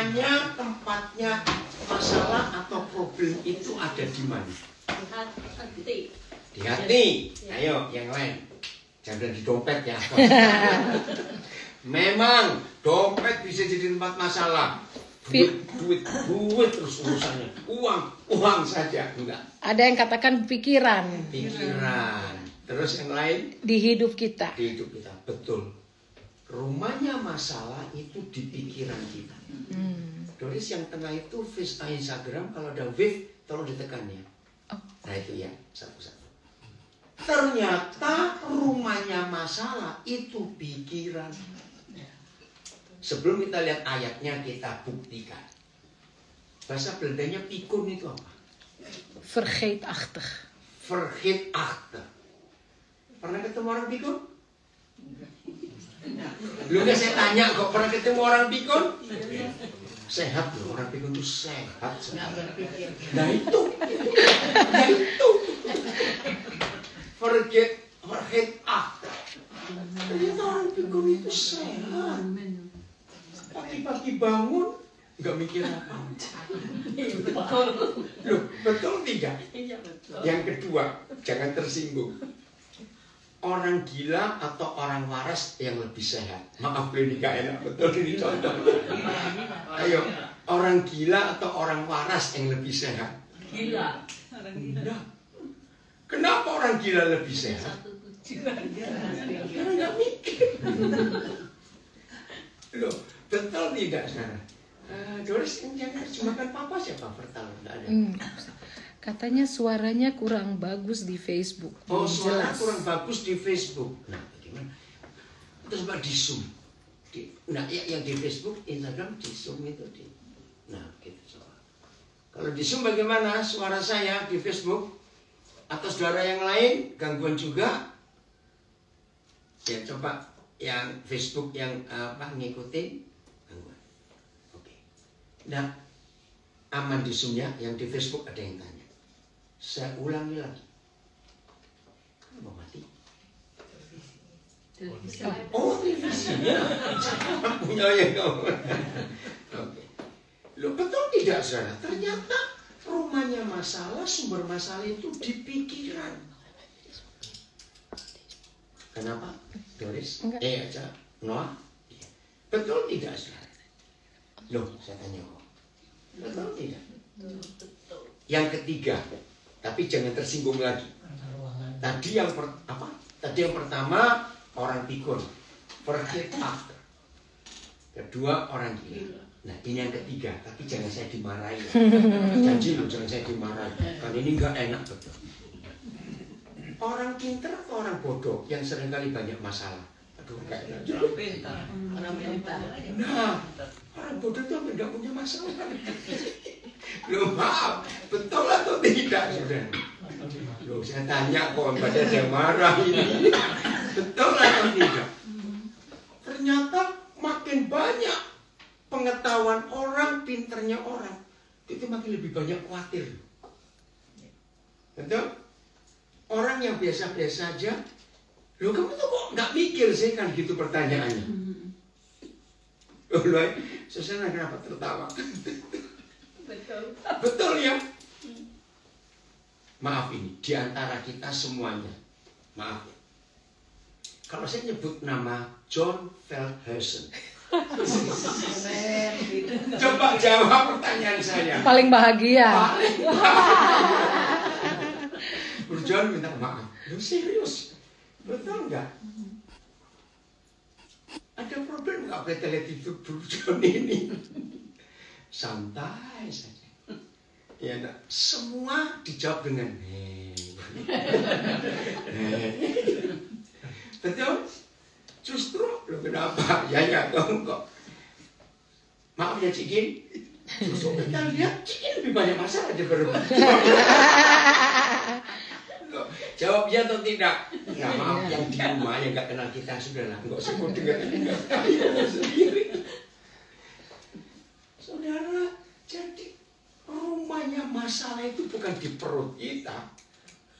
rumahnya, tempatnya masalah atau problem itu ada di mana? Di hati. Ayo, yang lain. Jangan di dompet ya. Memang dompet bisa jadi tempat masalah. Duit terus urusannya. Uang saja. Enggak. Ada yang katakan pikiran. Terus yang lain? Di hidup kita. Di hidup kita, betul. Rumahnya masalah itu di pikiran kita. Doris yang tengah itu face Instagram, kalau ada wave tolong ditekan ya. Nah itu ya, satu-satu. Ternyata rumahnya masalah itu pikiran. Sebelum kita lihat ayatnya, kita buktikan. Bahasa Belandanya pikun itu apa? Vergeetachtig. Vergeetachtig. Pernah ketemu orang pikun? Lu nggak, saya tanya kok, pernah ketemu orang pikun? Sehat loh, orang pikun itu sehat. Nah itu. Vergeetachtig. Ternyata orang pikun itu sehat. Pagi-pagi bangun nggak mikir apa. Loh, betul tidak? Yang kedua, jangan tersinggung. Orang gila atau orang waras yang lebih sehat? Maaf, ini gak enak, betul ini contoh. Ayo, orang gila atau orang waras yang lebih sehat? Gila. Nah, kenapa orang gila lebih sehat? Karena nggak mikir. Loh, betul tidak, Sarah? Doris, jangan cuma kan papa siapa pertama? Nggak ada. Katanya suaranya kurang bagus di Facebook. Oh, suara kurang bagus di Facebook. Nah, bagaimana? Terus mbak di Zoom. Nah, yang di Facebook, Instagram di Zoom itu di. Nah, gitu soal. Kalau di Zoom bagaimana suara saya di Facebook? Atau saudara yang lain gangguan juga? Ya coba yang Facebook yang ngikutin gangguan. Oke. Nah, aman di Zoom-nya, yang di Facebook ada yang tanya. Saya ulangi lagi. Kenapa mati? Oh, televisinya. Punya yang kamu. Oke. Loh, betul tidak, saudara? Ternyata rumahnya masalah, sumber masalah itu di pikiran. Kenapa, Doris? Aja. Noah? Betul tidak, saudara? Loh, saya tanya kok. Betul tidak? Yang ketiga, tapi jangan tersinggung lagi. Tadi yang pertama orang pikun, vergeetachtig. Kedua orang gila. Nah ini yang ketiga, tapi jangan saya dimarahi. Janji loh, jangan saya dimarahi. Kan ini nggak enak betul. Orang pintar atau orang bodoh yang seringkali banyak masalah? Aduh, nggak enak. Orang pintar. Nah, orang bodoh itu nggak punya masalah. Loh, maaf, betul atau tidak, saudara? Loh, saya tanya kok, pada saya marah ini. Betul atau tidak? Ternyata makin banyak pengetahuan orang, pinternya orang, itu makin lebih banyak khawatir. Betul? Orang yang biasa-biasa aja, loh kamu tuh kok nggak mikir sih, kan gitu pertanyaannya. Loh, Susana kenapa tertawa? Betul ya? Maaf ini, di antara kita semuanya. Maaf ya. Kalau saya nyebut nama John Feldhausen. Coba jawab pertanyaan saya. Paling bahagia. John minta maaf. Lu serius? Betul nggak? Ada problem nggak PT John ini? Santai saja. Ya, nah, semua dijawab dengan betul? Justru lo kenapa? Ya kok. Maaf ya Cikin. Justru kita lihat Cikin lebih banyak masalah daripada jawab ya atau tidak? Ya maaf yang di rumah yang nggak kenal kita sudahlah. Nggak usah mau dengar sendiri. Saudara, jadi rumahnya masalah itu bukan di perut kita,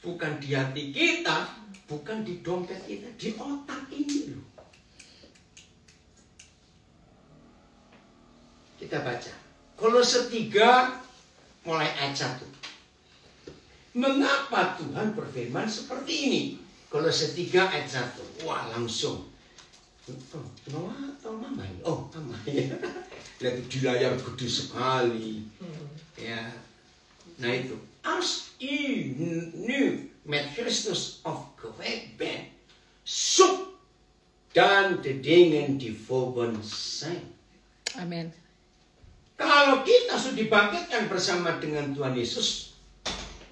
bukan di hati kita, bukan di dompet kita, di otak ini loh. Kita kita baca. Kolose 3 mulai ayat 1. Mengapa Tuhan berfirman seperti ini? Kolose 3 ayat 1. Wah, langsung. Noah atau Mama ini? Oh, Mama ya. Lihat di layar gede sekali. Ya. Nah itu. Als u nu met Christus opgewekt bent, zoek dan de dingen die boven zijn. Amin. Kalau kita sudah dibangkitkan bersama dengan Tuhan Yesus,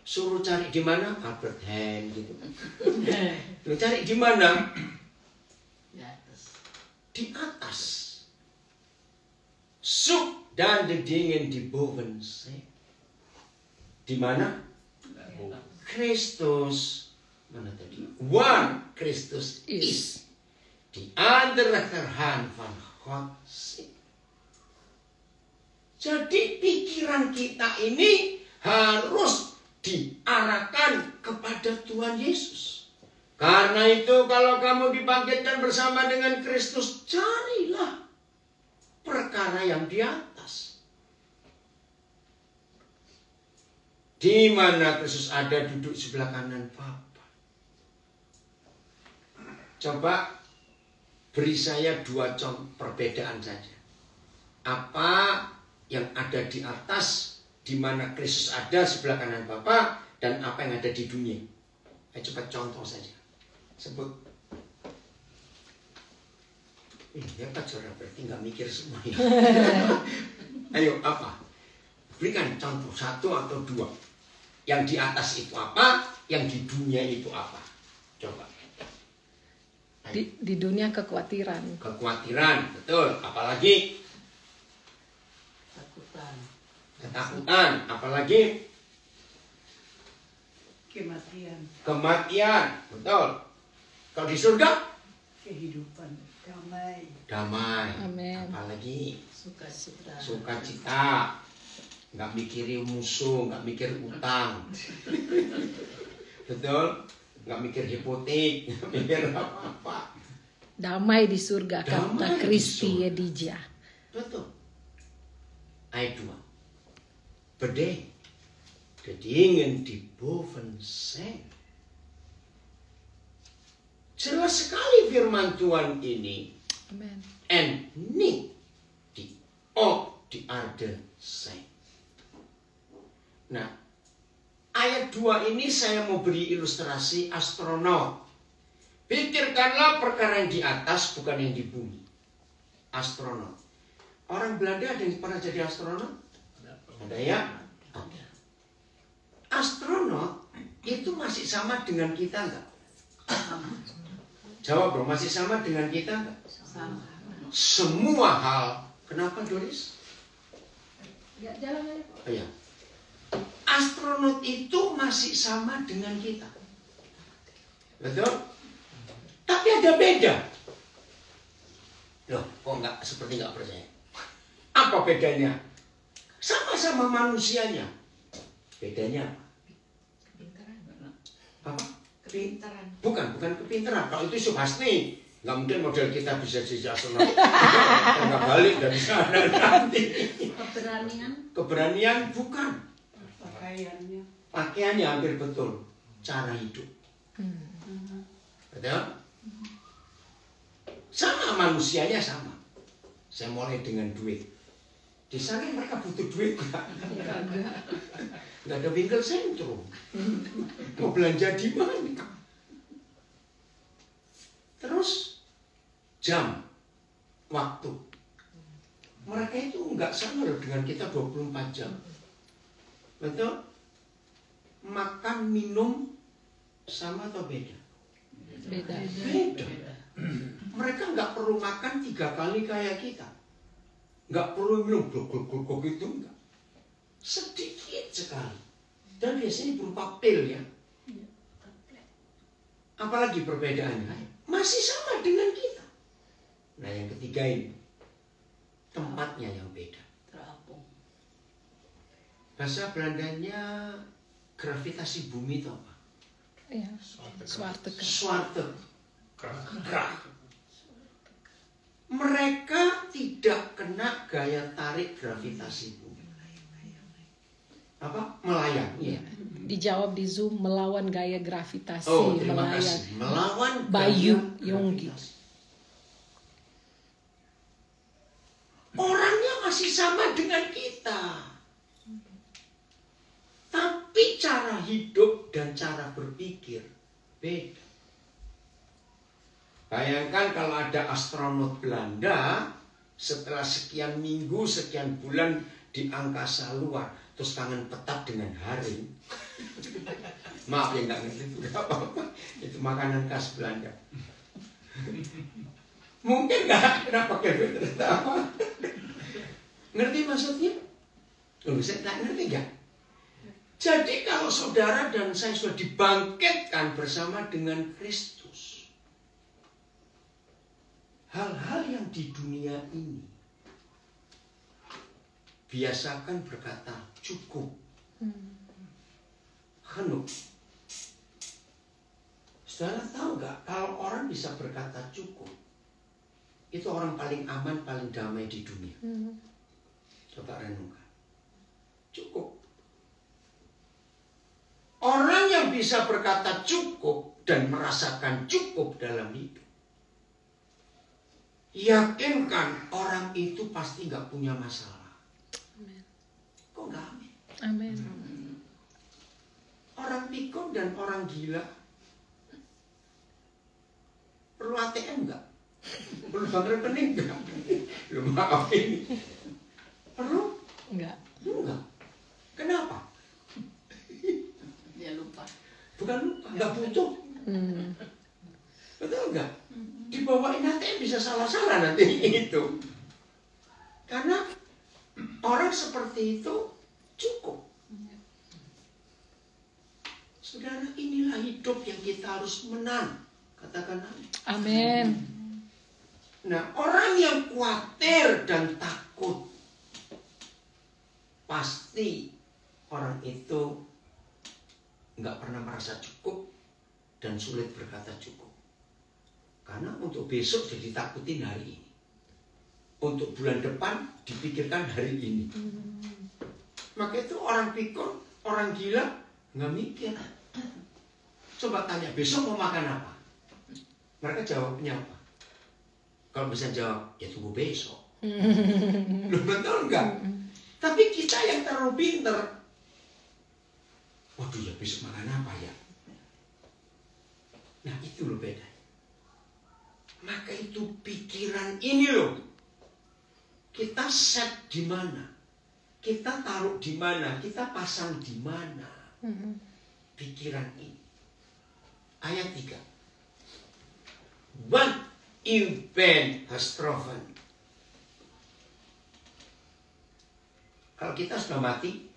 suruh cari di mana? Albert Heijn gitu. Lu cari di mana? Di atas. Di atas. Zoek dan de dingen die boven zijn. Di mana? Kristus. Mana tadi? Waar Kristus is. Die aan de rechterhand van God zit. Jadi pikiran kita ini harus diarahkan kepada Tuhan Yesus. Karena itu kalau kamu dibangkitkan bersama dengan Kristus, carilah perkara yang di atas. Di mana Kristus ada duduk sebelah kanan Bapa. Coba beri saya 2 contoh perbedaan saja. Apa yang ada di atas, di mana Kristus ada sebelah kanan Bapa, dan apa yang ada di dunia. Ayo coba contoh saja. Sebut. Ya Pak Jora, berarti nggak mikir semua ya. Ayo apa? Berikan contoh 1 atau 2. Yang di atas itu apa? Yang di dunia itu apa? Coba. Di dunia kekhawatiran. Kekhawatiran, betul. Apalagi? Ketakutan. Apalagi? Kematian, betul. Kalau di surga? Kehidupan. Damai. Amin. Apalagi? Sukacita. Sukacita. Nggak mikirin musuh, nggak mikir utang. Betul? Nggak mikir hipotek, nggak mikir apa-apa. Damai di surga, kata Damai di Kristi surga. Yedija. Betul. Ayat 2. Bedenk, de dingen die boven zijn. Jelas sekali firman Tuhan ini. Amin. En niet die op die aarde zijn. Nah, ayat 2 ini saya mau beri ilustrasi astronot. Pikirkanlah perkara yang di atas, bukan yang di bumi. Astronot. Orang Belanda ada yang pernah jadi astronot? Ada ya? Ada. Astronot itu masih sama dengan kita enggak? Jawab dong, masih sama dengan kita enggak? Sama. Semua hal. Kenapa Doris? Ya, jalan aja. Oh, ya. Astronot itu masih sama dengan kita. Betul? Tapi ada beda. Loh, kok seperti nggak percaya? Apa bedanya? Sama-sama manusianya. Bedanya apa? Kepintaran. Apa? Kepintaran. Bukan kepintaran. Kalau itu pasti nggak mungkin model kita bisa jadi astronot. Nggak balik dari sana nanti. Keberanian bukan. Pakaiannya hampir betul. Cara hidup. Betul? Sama manusianya sama. Saya mulai dengan duit. Di sana mereka butuh duit enggak? Enggak ada Winkle Sentrum. Mau belanja di mana? Terus jam, waktu. Mereka itu enggak sama loh dengan kita 24 jam. Betul? Makan, minum sama atau beda? Beda. Beda. Mereka nggak perlu makan 3 kali kayak kita. Nggak perlu minum gluk-gluk itu enggak. Sedikit sekali. Dan biasanya berupa pil ya. Apalagi perbedaannya? Masih sama dengan kita. Nah yang ketiga ini. Tempatnya yang beda. Terapung. Bahasa Belandanya gravitasi bumi itu apa? Ya. Zwaartekracht. Zwaartekracht. mereka tidak kena gaya tarik gravitasi bumi. Apa? Melayang. Ya. Dijawab di Zoom, melawan gaya gravitasi. Oh, terima melayang. kasih. Melawan Bayu gaya Yonggi. gravitasi. Orangnya masih sama dengan kita. Tapi cara hidup dan cara berpikir beda. Bayangkan kalau ada astronot Belanda setelah sekian minggu, sekian bulan di angkasa luar, terus kangen petak dengan haring. Maaf ya, nggak ngerti itu nggak apa-apa. Itu makanan khas Belanda. Mungkin nggak, kenapa Kevin tertawa? Ngerti maksudnya? Saya nggak ngerti nggak? Jadi kalau saudara dan saya sudah dibangkitkan bersama dengan Kristus, hal-hal yang di dunia ini biasakan berkata cukup, henuk. Saudara tahu nggak, kalau orang bisa berkata cukup, itu orang paling aman, paling damai di dunia. Coba renungkan. Cukup. Orang yang bisa berkata cukup dan merasakan cukup dalam hidup, yakinkan orang itu pasti nggak punya masalah. Amen. Kok nggak amin? Amin. Orang pikun dan orang gila perlu ATM nggak? Perlu bank rekening nggak? Lu maaf ini. Perlu? Enggak. Enggak. Kenapa? Dia lupa. Bukan lupa, nggak butuh. Betul nggak? Dibawain ATM bisa salah-salah nanti itu. Karena orang seperti itu cukup. Saudara, inilah hidup yang kita harus menang. Katakan amin. Amin. Nah, orang yang khawatir dan takut, pasti orang itu nggak pernah merasa cukup dan sulit berkata cukup. Karena untuk besok jadi takutin hari ini. Untuk bulan depan dipikirkan hari ini. Maka itu orang pikun, orang gila nggak mikir. Coba tanya besok mau makan apa? Mereka jawabnya apa? Kalau bisa jawab, ya tunggu besok. Loh, betul nggak? Tapi kita yang terlalu pinter, waduh ya besok makan apa ya? Nah itu loh beda. Maka itu pikiran ini loh. Kita set di mana? Kita taruh di mana? Kita pasang di mana? Pikiran ini. Ayat 3. What you been has troven. Kalau kita sudah mati,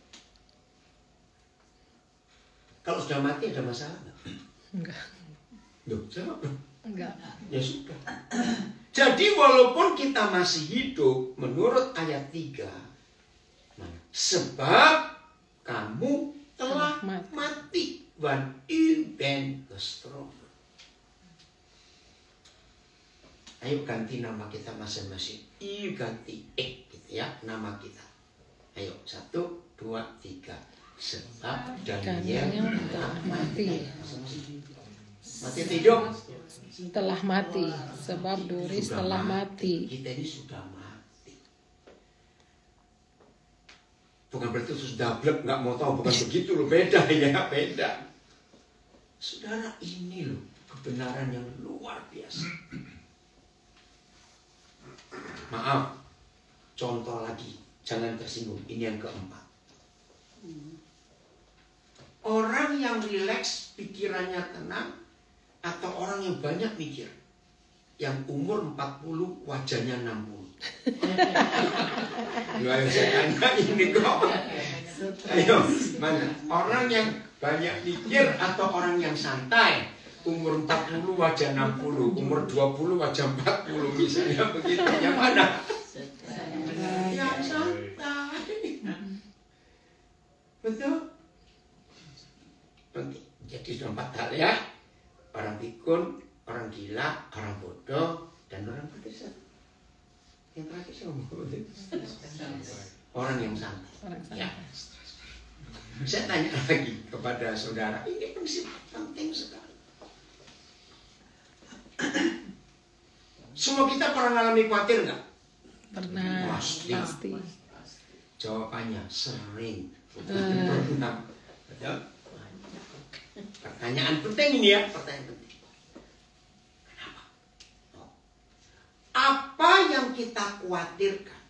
kalau sudah mati ada masalah nggak? Enggak. Loh, jawab dong. Enggak. Ya sudah. Jadi walaupun kita masih hidup, menurut ayat 3, sebab kamu telah mati. When you been gestorven. Ayo ganti nama kita masing-masing. You ganti gitu ya nama kita. Ayo 1, 2, 3. Sebab Daniel telah mati. Mati tidur. Telah mati. Sebab Doris telah mati. Kita ini sudah mati. Bukan berarti sudah blek, nggak mau tahu, bukan begitu loh, beda ya, beda. Saudara, ini loh kebenaran yang luar biasa. Maaf, contoh lagi, jangan tersinggung. Ini yang keempat. Orang yang rileks, pikirannya tenang, atau orang yang banyak mikir, yang umur 40, wajahnya 60. Ayo saya tanya ini kok. Ayo, mana? Orang yang banyak mikir atau orang yang santai? Umur 40 wajah 60, umur 20 wajah 40 misalnya begitu. Yang mana? Yang santai. Betul? Jadi sudah 4 hal ya. Orang pikun, orang gila, orang bodoh, dan orang berdesa. Yang terakhir siapa? Orang yang santai. Orang Ya. santai. Saya tanya lagi kepada saudara, ini prinsip penting sekali. Semua kita pernah mengalami khawatir nggak? Pernah. Pasti. Pasti. Jawabannya sering. Betul. Pertanyaan penting ini ya, pertanyaan penting. Kenapa? Apa yang kita khawatirkan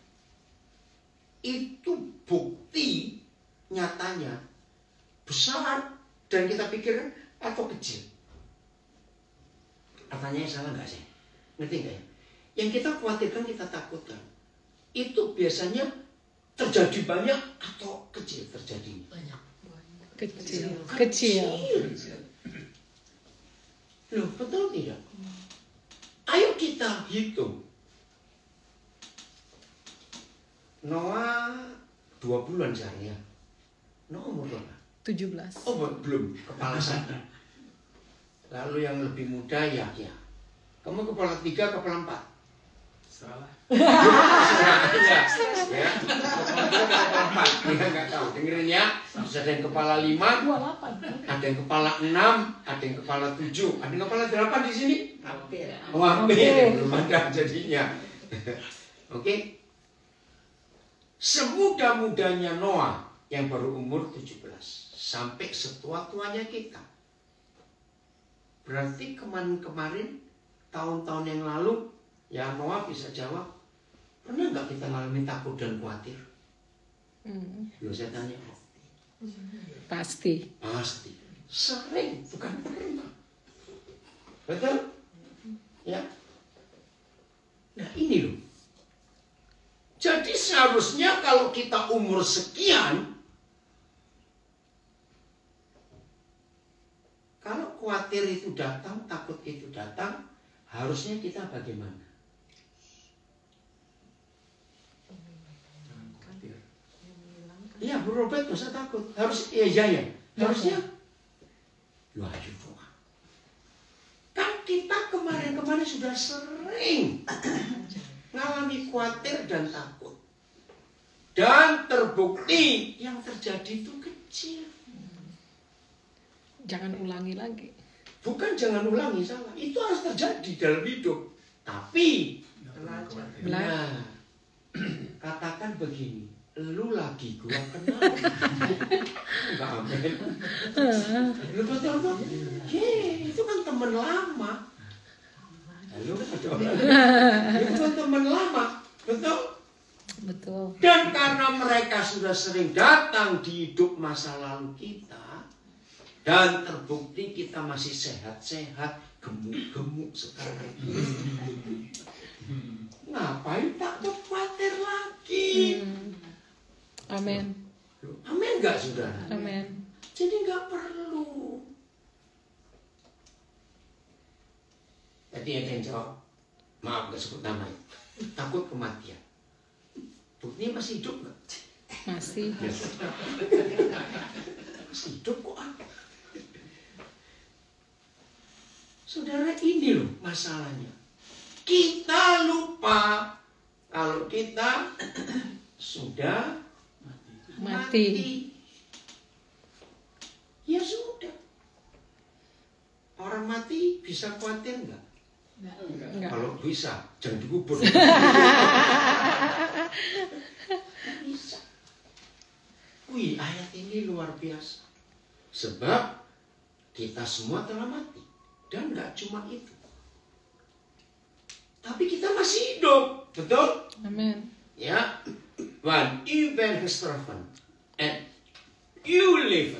itu bukti nyatanya besar dan kita pikirkan atau kecil. Pertanyaannya salah nggak sih? Ngerti nggak ya? Yang kita khawatirkan, kita takutkan, itu biasanya terjadi banyak atau kecil terjadinya? Banyak. Kecil. Kecil. Loh, betul tidak? Ayo kita hitung. Noah 2 bulan sekarang ya. Noah umur berapa? 17. Oh belum, kepala 1. Lalu yang lebih muda ya. Kamu kepala 3, kepala 4. Salah. Ya. Kepala 4. Dia nggak tahu. Dengerin ya. Bisa ada yang kepala 5, 28. ada yang kepala 6, ada yang kepala 7, ada yang kepala 8 di sini. Hampir. Oh, hampir. Belum ada jadinya. Oke. Semudah-mudahnya Noah yang baru umur 17 sampai setua-tuanya kita. Berarti kemarin-kemarin, tahun-tahun yang lalu, ya Noah bisa jawab, pernah nggak kita ngalamin takut dan khawatir? Loh, saya tanya. Pasti. Pasti. Sering, bukan pernah. Betul? Ya. Nah ini loh. Jadi seharusnya kalau kita umur sekian, kalau khawatir itu datang, takut itu datang, harusnya kita bagaimana? Jangan khawatir. Iya, Bro Robert gak usah takut. Harus, iya. Harusnya, lu ayo doa. Kan kita kemarin-kemarin sudah sering ngalami khawatir dan takut. Dan terbukti yang terjadi itu kecil. Jangan ulangi lagi. Bukan jangan ulangi, salah. Itu harus terjadi dalam hidup. Tapi, nah, katakan begini, lu lagi gua kenal. Enggak amin. Lu betul-betul, itu kan teman lama. Halo, itu kan teman lama, betul? Betul. Dan karena mereka sudah sering datang di hidup masa lalu kita, dan terbukti kita masih sehat-sehat, gemuk-gemuk sekarang. Ngapain takut khawatir lagi? Amin. Amin nggak saudara? Amin. Jadi nggak perlu. Tadi ada yang jawab, maaf nggak sebut nama, takut kematian. Buktinya masih hidup nggak? Masih. Ya sudah. Masih hidup kok. Saudara, ini loh masalahnya. Kita lupa kalau kita sudah Mati. Ya sudah. Orang mati bisa khawatir nggak? Enggak. Kalau bisa, jangan dikubur. Bisa. Wih, ayat ini luar biasa. Sebab kita semua telah mati. Dan nggak cuma itu. Tapi kita masih hidup. Betul? Amin. Ya. When you been gestorven and you live.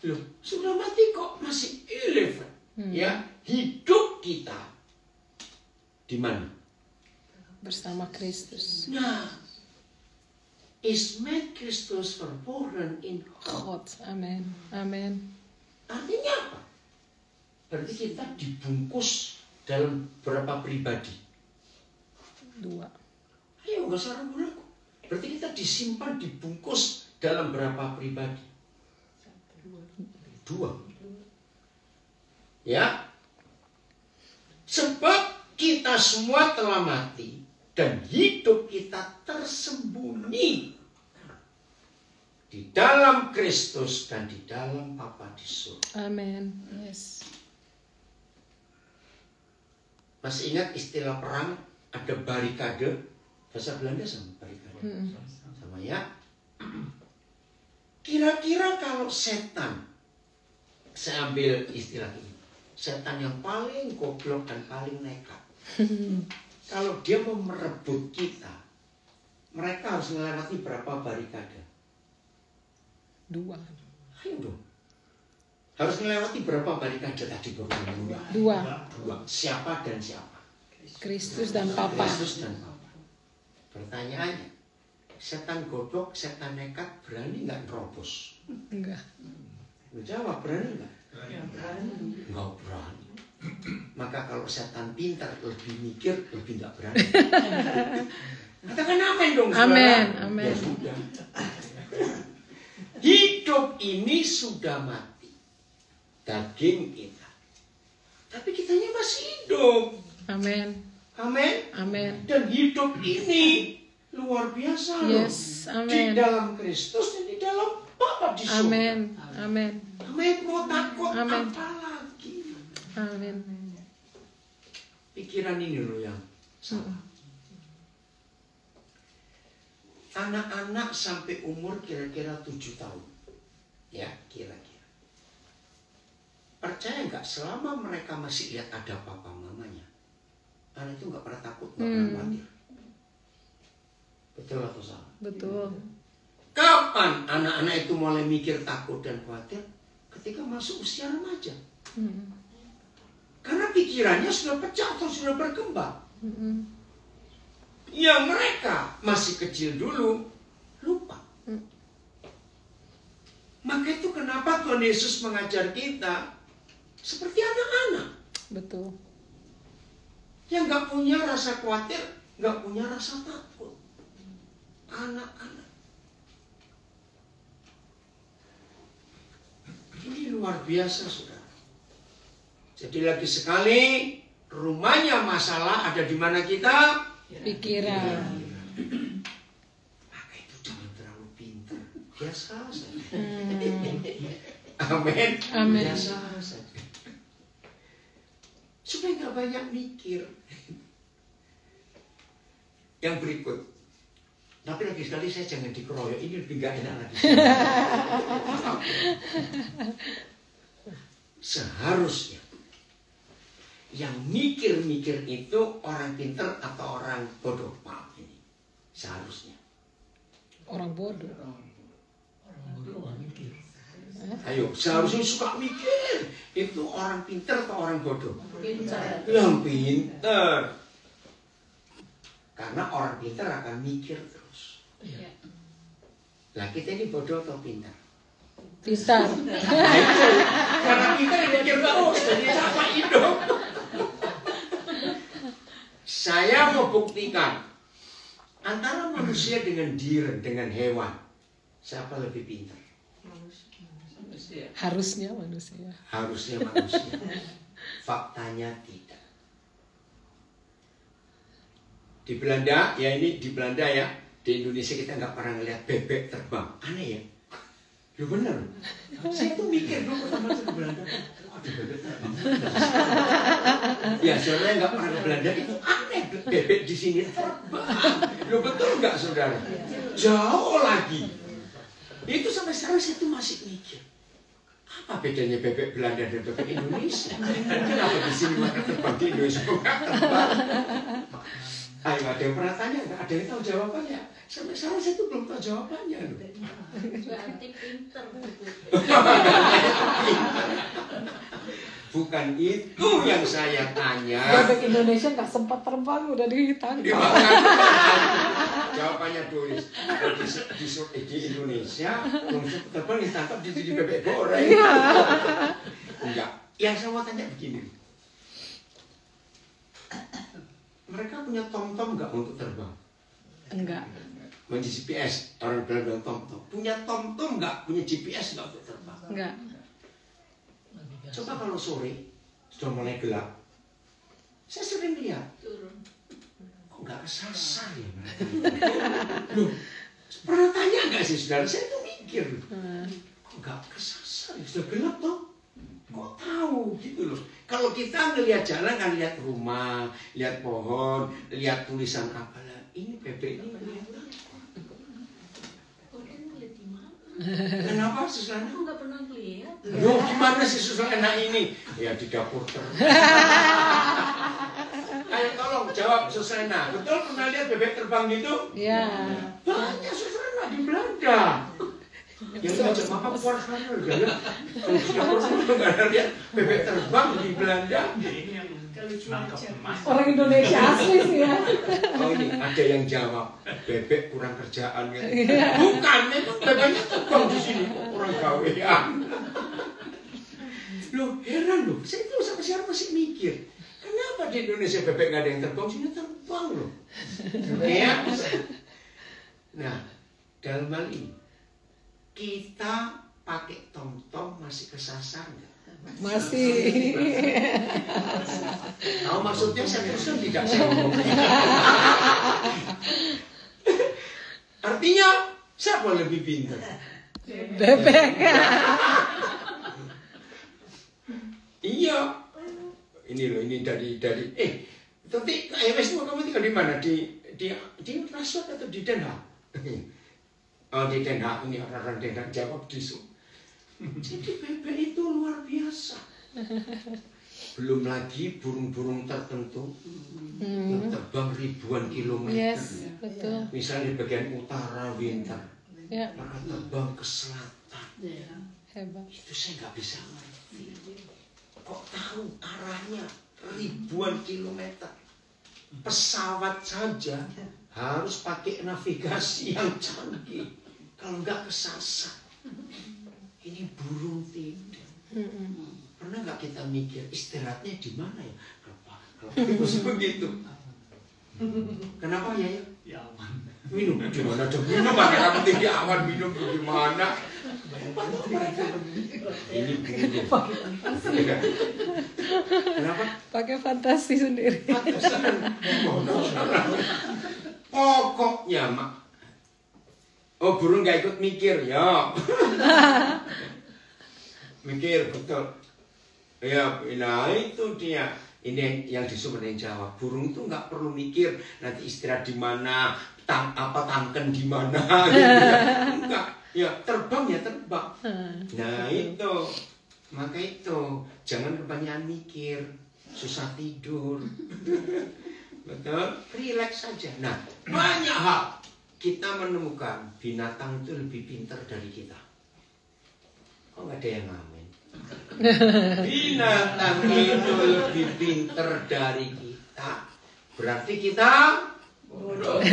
Loh, sudah mati kok masih you live. Ya, hidup kita di mana? Bersama Kristus. Nah, is made Christus verborgen in God. God. Amin. Amin. Artinya apa? Berarti kita dibungkus dalam berapa pribadi? 2. Ayo, nggak usah ragu-ragu. Berarti kita disimpan, dibungkus dalam berapa pribadi? 2. Ya. Sebab kita semua telah mati Dan hidup kita tersembunyi di dalam Kristus dan di dalam Bapa di surga. Amin. Yes. Masih ingat istilah perang ada barikade? Bahasa Belanda sama barikade. Sama ya. Kira-kira kalau setan, saya ambil istilah ini, setan yang paling goblok dan paling nekat. Kalau dia mau merebut kita, mereka harus melewati berapa barikade? 2. Ayo dong. Harus melewati berapa barikade tadi berumur? 2. 2. Siapa dan siapa? Kristus dan Papa. Kristus dan Papa. Pertanyaannya, setan godok, setan nekat berani nggak nerobos? Enggak. Lu jawab, berani nggak? Nggak berani. Maka kalau setan pintar, lebih mikir, lebih nggak berani. Katakan amin dong, saudara. Amin, amin. Ya sudah. Hidup ini sudah mati. Daging kita. Tapi kitanya masih hidup. Amin. Amin. Amin. Dan hidup ini luar biasa loh. Yes, Di amin. dalam Kristus dan di dalam Bapa di surga. Amin. Amin. Amin. Mau takut Amin. apa lagi? Amin. Pikiran ini loh yang salah. Anak-anak sampai umur kira-kira 7 tahun. Ya, kira-kira. Percaya nggak selama mereka masih lihat ada papa mamanya, anak itu nggak pernah takut, nggak pernah khawatir. Betul atau salah? Betul. Kapan anak-anak itu mulai mikir takut dan khawatir? Ketika masuk usia remaja. Karena pikirannya sudah pecah atau sudah berkembang. Yang mereka masih kecil dulu lupa. Maka itu kenapa Tuhan Yesus mengajar kita seperti anak-anak. Betul. Yang gak punya rasa khawatir, gak punya rasa takut. Anak-anak. Ini luar biasa, saudara. Jadi lagi sekali, rumahnya masalah ada di mana kita? Pikiran. Maka itu jangan terlalu pintar. Biasa saja. Amin. Amin. Biasa saja. Supaya nggak banyak mikir. Yang berikut. Tapi lagi sekali saya jangan dikeroyok. Ini lebih gak enak lagi. Seharusnya yang mikir-mikir itu orang pintar atau orang bodoh? Maaf ini. Seharusnya. Orang bodoh. Ayo, seharusnya suka mikir. Itu orang pintar atau orang bodoh? Pintar. Yang pintar. Karena orang pintar akan mikir terus. Lah kita ini bodoh atau pintar? Pintar. Nah itu, karena pintar mikir terus. Jadi apa hidup? Saya mau buktikan antara manusia dengan deer, dengan hewan, siapa lebih pintar? Harusnya manusia. Harusnya manusia. Faktanya tidak. Di Belanda, ya ini di Belanda ya, di Indonesia kita nggak pernah ngeliat bebek terbang. Aneh ya? Ya bener. Saya tuh mikir dulu pertama ke Belanda. Aduh bebek terbang. Ya saudara nggak pernah ke Belanda itu aneh. Bebek di sini terbang. Lo betul nggak saudara? Jauh lagi. Itu sampai sekarang saya tuh masih mikir. Apa bedanya bebek Belanda dan bebek Indonesia? Kenapa di sini mereka terbang, di Indonesia nggak terbang? Ayo ada yang pernah tanya, nggak ada yang tahu jawabannya. Sampai sekarang saya tuh belum tahu jawabannya loh. Berarti pintar. Bukan itu yang saya tanya. Bebek Indonesia nggak sempat terbang udah ditangkap. Jawabannya tulis di Indonesia, langsung terbang ditangkap di bebek goreng. Enggak. Yang saya mau tanya begini. Mereka punya tom-tom nggak untuk terbang? Enggak. Punya GPS, orang bilang tom-tom. Punya tom-tom nggak? Punya GPS nggak untuk terbang? Enggak. Coba kalau sore sudah mulai gelap, saya sering lihat. Turun. Kok nggak kesasar ya mereka? Loh, pernah tanya nggak sih saudara? Saya tuh mikir, kok nggak kesasar? Sudah gelap toh? Kok tahu gitu loh? Kalau kita ngelihat jalan kan lihat rumah, lihat pohon, lihat tulisan apa lah. Ini bebek ini kelihatan. Kenapa Susana? Aku nggak pernah lihat. Loh, gimana sih Susana ini? Ya di dapur terus. Ayo tolong jawab Susana. Betul pernah lihat bebek terbang gitu? Ya. Banyak Susana di Belanda. Yang ngajak mama keluar sana udah ya. Kalau di dapur sana nggak ada lihat bebek terbang di Belanda. Ini yang nangkep emas. Orang Indonesia asli sih ya. Oh ini ada yang jawab bebek kurang kerjaan gitu. Bukan, memang bebeknya terbang di sini orang gawean. Loh heran loh, saya itu sampai sekarang masih mikir, kenapa di Indonesia bebek nggak ada yang terbang, sini terbang loh. Ya. Nah dalam hal ini kita pakai tom-tom masih kesasar nggak? Masih. Tahu maksudnya saya teruskan tidak saya ngomong. Artinya siapa lebih pintar? Bebek. Iya. Ini loh, ini dari tapi AMS itu kamu tinggal di mana? Di Rasuat atau di Den Haag? Oh di Den Haag, ini orang Den Haag jawab di Sum. Jadi bebek itu luar biasa. Belum lagi burung-burung tertentu yang terbang ribuan kilometer. Yes, betul. Misalnya di bagian utara winter, Ya, maka terbang ke selatan. hebat. Itu saya nggak bisa ngerti. Kok tahu arahnya ribuan kilometer? Pesawat saja harus pakai navigasi yang canggih. Kalau nggak kesasar. Ini burung tidak. Pernah nggak kita mikir istirahatnya di mana ya? Kalau begitu. Kenapa ya? Ya aman. Minum di mana ada minum? Pakai kamu tinggi awan minum di mana? Ini burung. Kenapa? Pakai fantasi sendiri. Pokoknya mak. Oh burung nggak ikut mikir ya. Mikir betul. Ya, nah itu dia. Ini yang disuruh yang jawab. Burung itu nggak perlu mikir nanti istirahat di mana, tangken di mana. Gitu ya. Enggak. Ya terbang ya terbang. Nah itu. Maka itu jangan kebanyakan mikir, susah tidur. Betul? Relax saja. Nah banyak hal kita menemukan binatang itu lebih pintar dari kita. Kok nggak ada yang ngamen? Binatang itu lebih pintar dari kita. Berarti kita bodoh.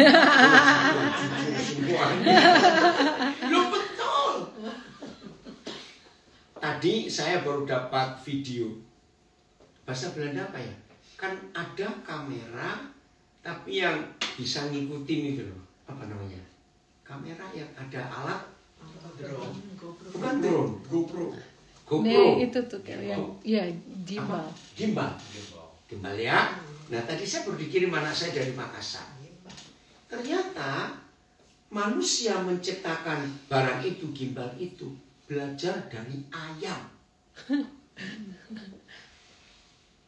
Lo betul. Tadi saya baru dapat video. Bahasa Belanda apa ya? Kan ada kamera tapi yang bisa ngikutin itu loh. Apa namanya? Kamera yang ada alat Drone. bukan drone, GoPro. Nih itu tuh yang ya gimbal. Gimbal ya. Nah tadi saya baru dikirim anak saya dari Makassar. Ternyata manusia menciptakan barang itu, gimbal itu belajar dari ayam.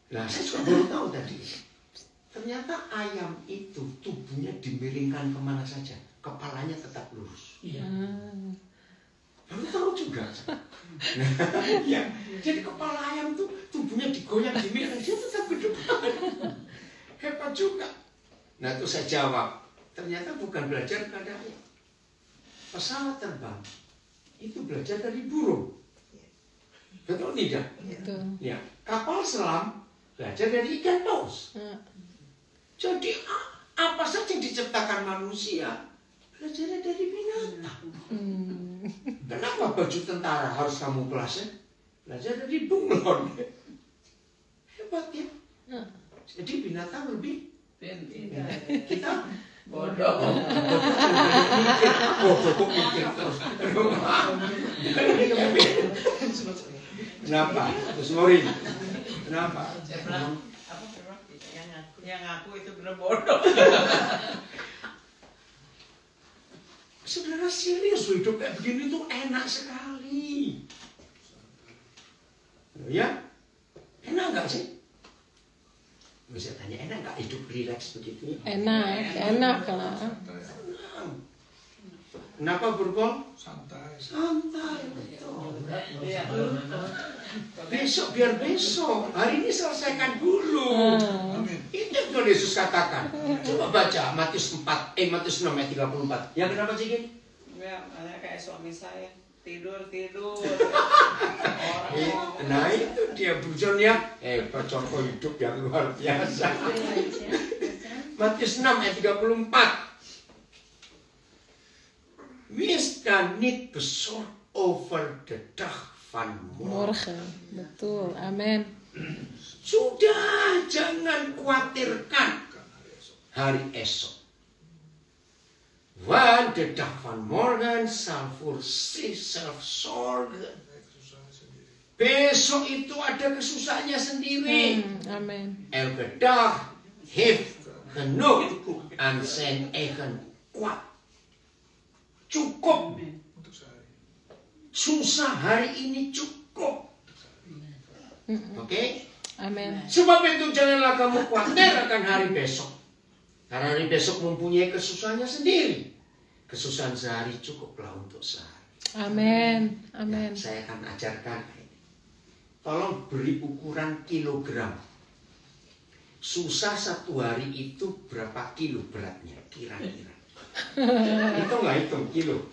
Nah saya juga baru tahu tadi. Ternyata ayam itu tubuhnya dimiringkan kemana saja, kepalanya tetap lurus. Iya. Baru tahu juga. Nah, ya, jadi kepala ayam tuh tubuhnya digoyang dimiringkan, dia tetap ke depan. Hebat juga. Nah itu saya jawab. Ternyata bukan belajar pada ayam. Pesawat terbang itu belajar dari burung. Betul tidak? Betul. Ya, kapal selam belajar dari ikan paus. Jadi apa saja yang diciptakan manusia belajar dari binatang. Kenapa baju tentara harus kamuflase? Belajar dari bunglon. Hebat ya. Jadi binatang lebih kita bodoh. Bodoh mikir terus. Kenapa? Terus ngorin. Kenapa? Yang ngaku itu bener bodoh. Saudara, serius hidup kayak begini tuh enak sekali. Ya, enak nggak sih? Bisa tanya, enak nggak hidup rileks begitu? Enak lah. Kenapa Burgol? Santai. Santai, betul. Iya. Besok biar besok. Hari ini selesaikan dulu. Amin. Itu yang Yesus katakan. Coba baca Matius 6 ayat 34. Yang kenapa sih gini? Ya, makanya kayak suami saya tidur. Nah itu dia bujonnya. Contoh hidup yang luar biasa. Matius 6 ayat 34. Wees dan niet bezorgd over de dag van morgen. Betul, amin. Sudah, jangan khawatirkan hari esok. Want de dag van morgen zal voor zichzelf zorgen. Besok itu ada kesusahannya sendiri. Amin. Elke dag heeft genoeg aan zijn eigen kwaad. Cukup. Susah hari ini cukup. Oke? Amin. Sebab itu janganlah kamu khawatir akan hari besok. Karena hari besok mempunyai kesusahannya sendiri. Kesusahan sehari cukuplah untuk sehari. Amin. Amin. Saya akan ajarkan ini. Tolong beri ukuran kilogram. Susah satu hari itu berapa kilo beratnya kira-kira? Hitung kilo.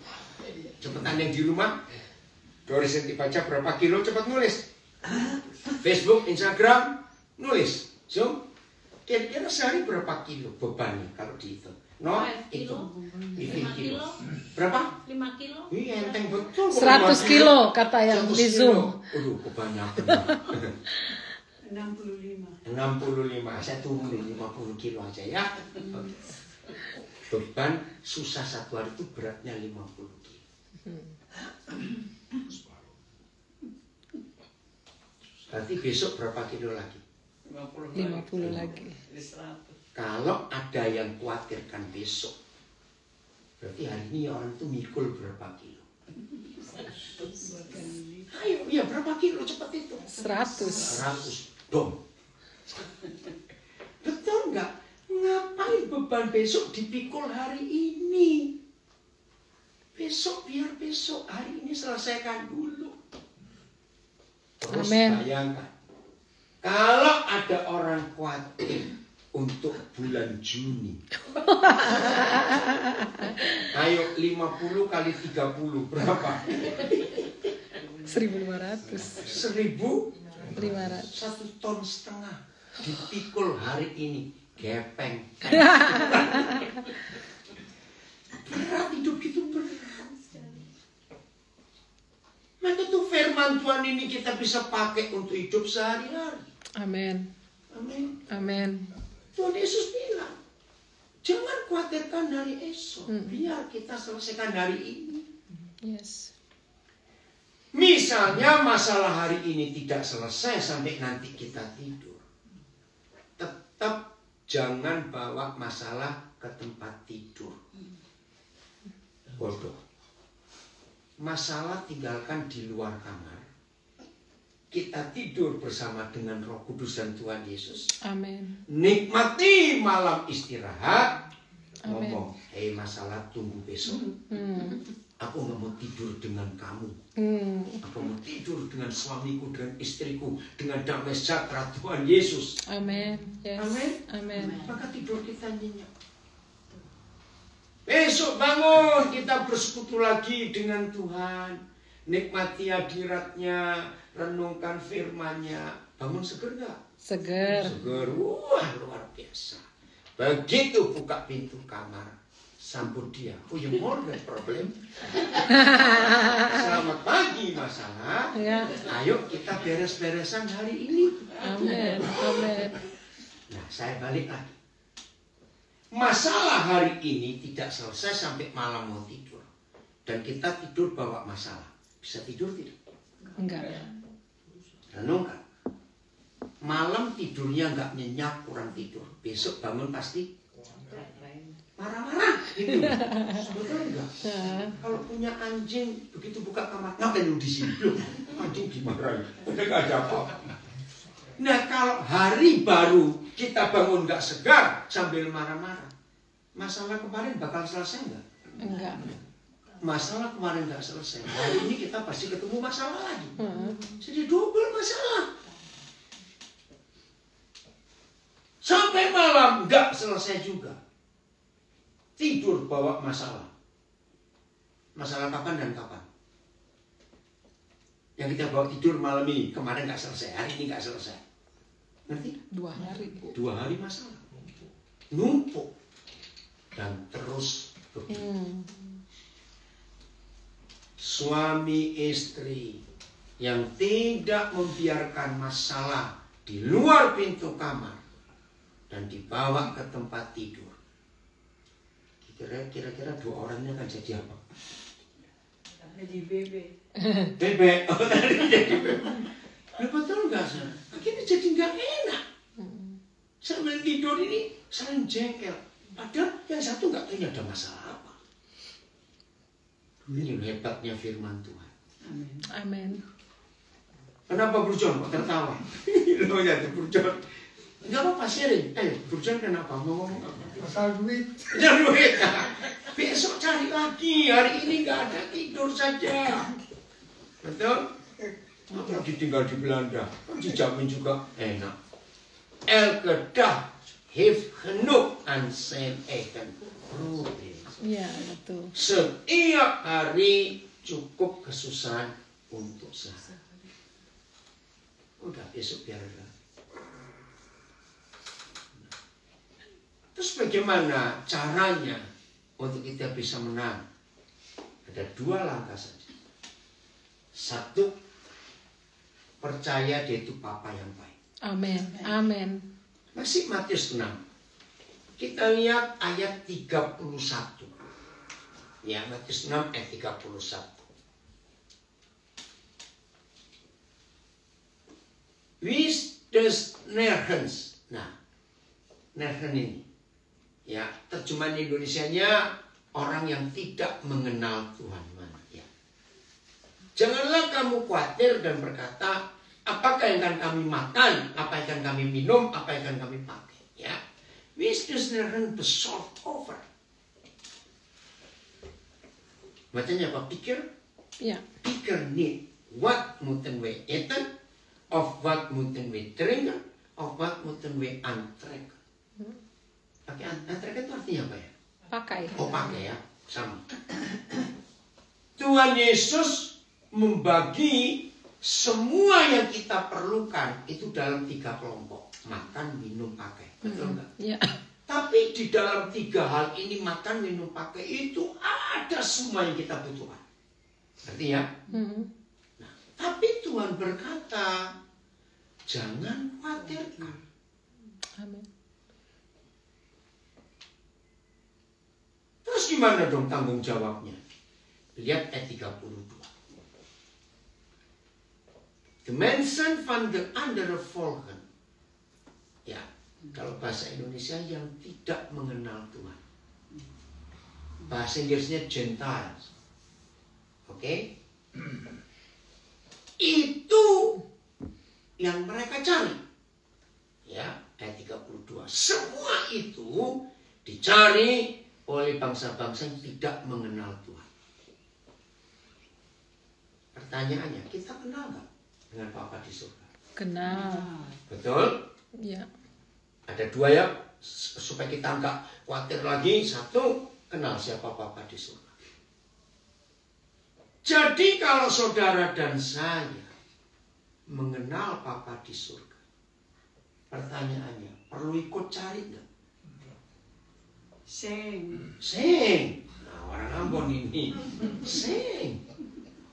Cepetan yang di rumah. Doris yang dibaca berapa kilo, cepat nulis. Facebook, Instagram, nulis. So, kira-kira sehari berapa kilo bebannya kalau dihitung? No, 5 itu. kilo. 5 kilo. Berapa? 5 kilo. Iya, enteng betul. 100 kilo kata yang 100 di kilo. Zoom. Aduh, kebanyakan. 65. 65. Saya turun 50 kilo aja ya. Beban susah satu hari itu beratnya 50 kilo. Berarti besok berapa kilo lagi? 50 lagi. 100. Kalau ada yang khawatirkan besok, berarti hari ini orang itu mikul berapa kilo? Ayo, ya berapa kilo cepat itu? 100. 100 dong. Betul nggak? Ngapain beban besok dipikul hari ini? Besok biar besok, hari ini selesaikan dulu. Terus Amen. bayangkan, kalau ada orang khawatir untuk bulan Juni. Ayo 50 kali 30 berapa? 1.500. 1.500. 1,5 ton dipikul hari ini. Gepeng. Berat hidup itu berat. Maka tuh firman Tuhan ini kita bisa pakai untuk hidup sehari-hari. Amin. Amin. Amin. Tuhan Yesus bilang, jangan khawatirkan hari esok. Biar kita selesaikan hari ini. Yes. Misalnya masalah hari ini tidak selesai sampai nanti kita tidur. Tetap jangan bawa masalah ke tempat tidur. Bodoh. Masalah tinggalkan di luar kamar. Kita tidur bersama dengan Roh Kudus dan Tuhan Yesus. Amin. Nikmati malam istirahat. Amin. Ngomong, hei masalah tunggu besok. Aku nggak mau tidur dengan kamu. Aku mau tidur dengan suamiku, dengan istriku, dengan damai sejahtera Tuhan Yesus. Amin. Yes. Amin. Amin. Maka tidur kita nyenyak. Besok bangun, kita bersekutu lagi dengan Tuhan. Nikmati hadiratnya, renungkan firman-Nya. Bangun seger gak? Seger. Seger, wah luar biasa. Begitu buka pintu kamar, sambut dia. Oh ya morning problem. Selamat pagi masalah. Ya. Ayo kita beres-beresan hari ini. Amin. Amin. Nah saya balik lagi. Masalah hari ini tidak selesai sampai malam mau tidur. Dan kita tidur bawa masalah. Bisa tidur tidak? Enggak. Renungkan. malam tidurnya nggak nyenyak, kurang tidur, besok bangun pasti marah-marah gitu. Betul enggak? Kalau punya anjing begitu buka kamar, ngapain lu di sini? Loh, anjing dimarahin. Udah nggak ada apa-apa. Nah, kalau hari baru kita bangun nggak segar sambil marah-marah, masalah kemarin bakal selesai nggak? Enggak. Masalah kemarin nggak selesai. Hari ini kita pasti ketemu masalah lagi. Jadi double masalah. Sampai malam nggak selesai juga. Tidur bawa masalah. Masalah kapan dan kapan. Yang kita bawa tidur malam ini, kemarin nggak selesai, hari ini nggak selesai. Ngerti? 2 hari. 2 hari masalah. Numpuk. Dan terus begitu. Suami istri yang tidak membiarkan masalah di luar pintu kamar dan dibawa ke tempat tidur. Kira-kira 2 orangnya akan jadi apa? Jadi bebek. Bebek. Oh, tadi jadi bebek. Nah, betul nggak sih? Akhirnya jadi nggak enak. Sambil tidur ini saling jengkel. Padahal yang satu nggak tahu ini ada masalah apa. Ini hebatnya firman Tuhan. Amin. Amin. Kenapa Bro John kok tertawa? Lo ya Bro John. Enggak apa-apa sharing. Bro John kenapa? Mau ngomong apa? Masalah duit. Jangan duit. Besok cari lagi. Hari ini nggak ada, tidur saja. Betul? Apalagi tinggal di Belanda. Kan dijamin juga enak. Elke dag heeft genoeg aan zijn eigen brood. Iya, betul. Setiap hari cukup kesusahan untuk saya. Udah besok biarlah. Terus bagaimana caranya untuk kita bisa menang? Ada 2 langkah saja. 1, percaya dia itu Papa yang baik. Amin. Amin. Masih Matius 6. Kita lihat ayat 31. Ya, Matius 6 ayat 31. Wis des nergens. Nah, nergens ini. Ya, terjemahan Indonesianya orang yang tidak mengenal Tuhan. Ya. Janganlah kamu khawatir dan berkata, apakah yang akan kami makan, apa yang akan kami minum, apa yang akan kami pakai. Ya, wis dus nergens bezorgd over. Bacanya apa? Pikir? Ya. Pikir niet. Wat moeten we eten? Of wat moeten we drinken? Of wat moeten we aantrekken? Pakai aantrekken itu artinya apa ya? Pakai. Oh, pakai ya. Sama. Tuhan Yesus membagi semua yang kita perlukan itu dalam 3 kelompok. Makan, minum, pakai. Betul enggak? Ya. Tapi di dalam 3 hal ini, makan, minum, pakai, itu ada semua yang kita butuhkan. Artinya? Nah, tapi Tuhan berkata, jangan khawatirkan. Amin. Terus gimana dong tanggung jawabnya? Lihat ayat 32. De mensen van de andere volken. Ya, kalau bahasa Indonesia yang tidak mengenal Tuhan. Bahasa Inggrisnya Gentiles. Oke? Itu yang mereka cari. Ya, ayat 32. Semua itu dicari oleh bangsa-bangsa yang tidak mengenal Tuhan. Pertanyaannya, kita kenal nggak dengan Bapa di surga? Kenal. Betul? Ya. Ada 2 ya, supaya kita nggak khawatir lagi. 1, kenal siapa Bapa di surga. Jadi kalau saudara dan saya mengenal Bapa di surga, pertanyaannya, perlu ikut cari nggak? Sing. Nah, orang Ambon ini. Sing.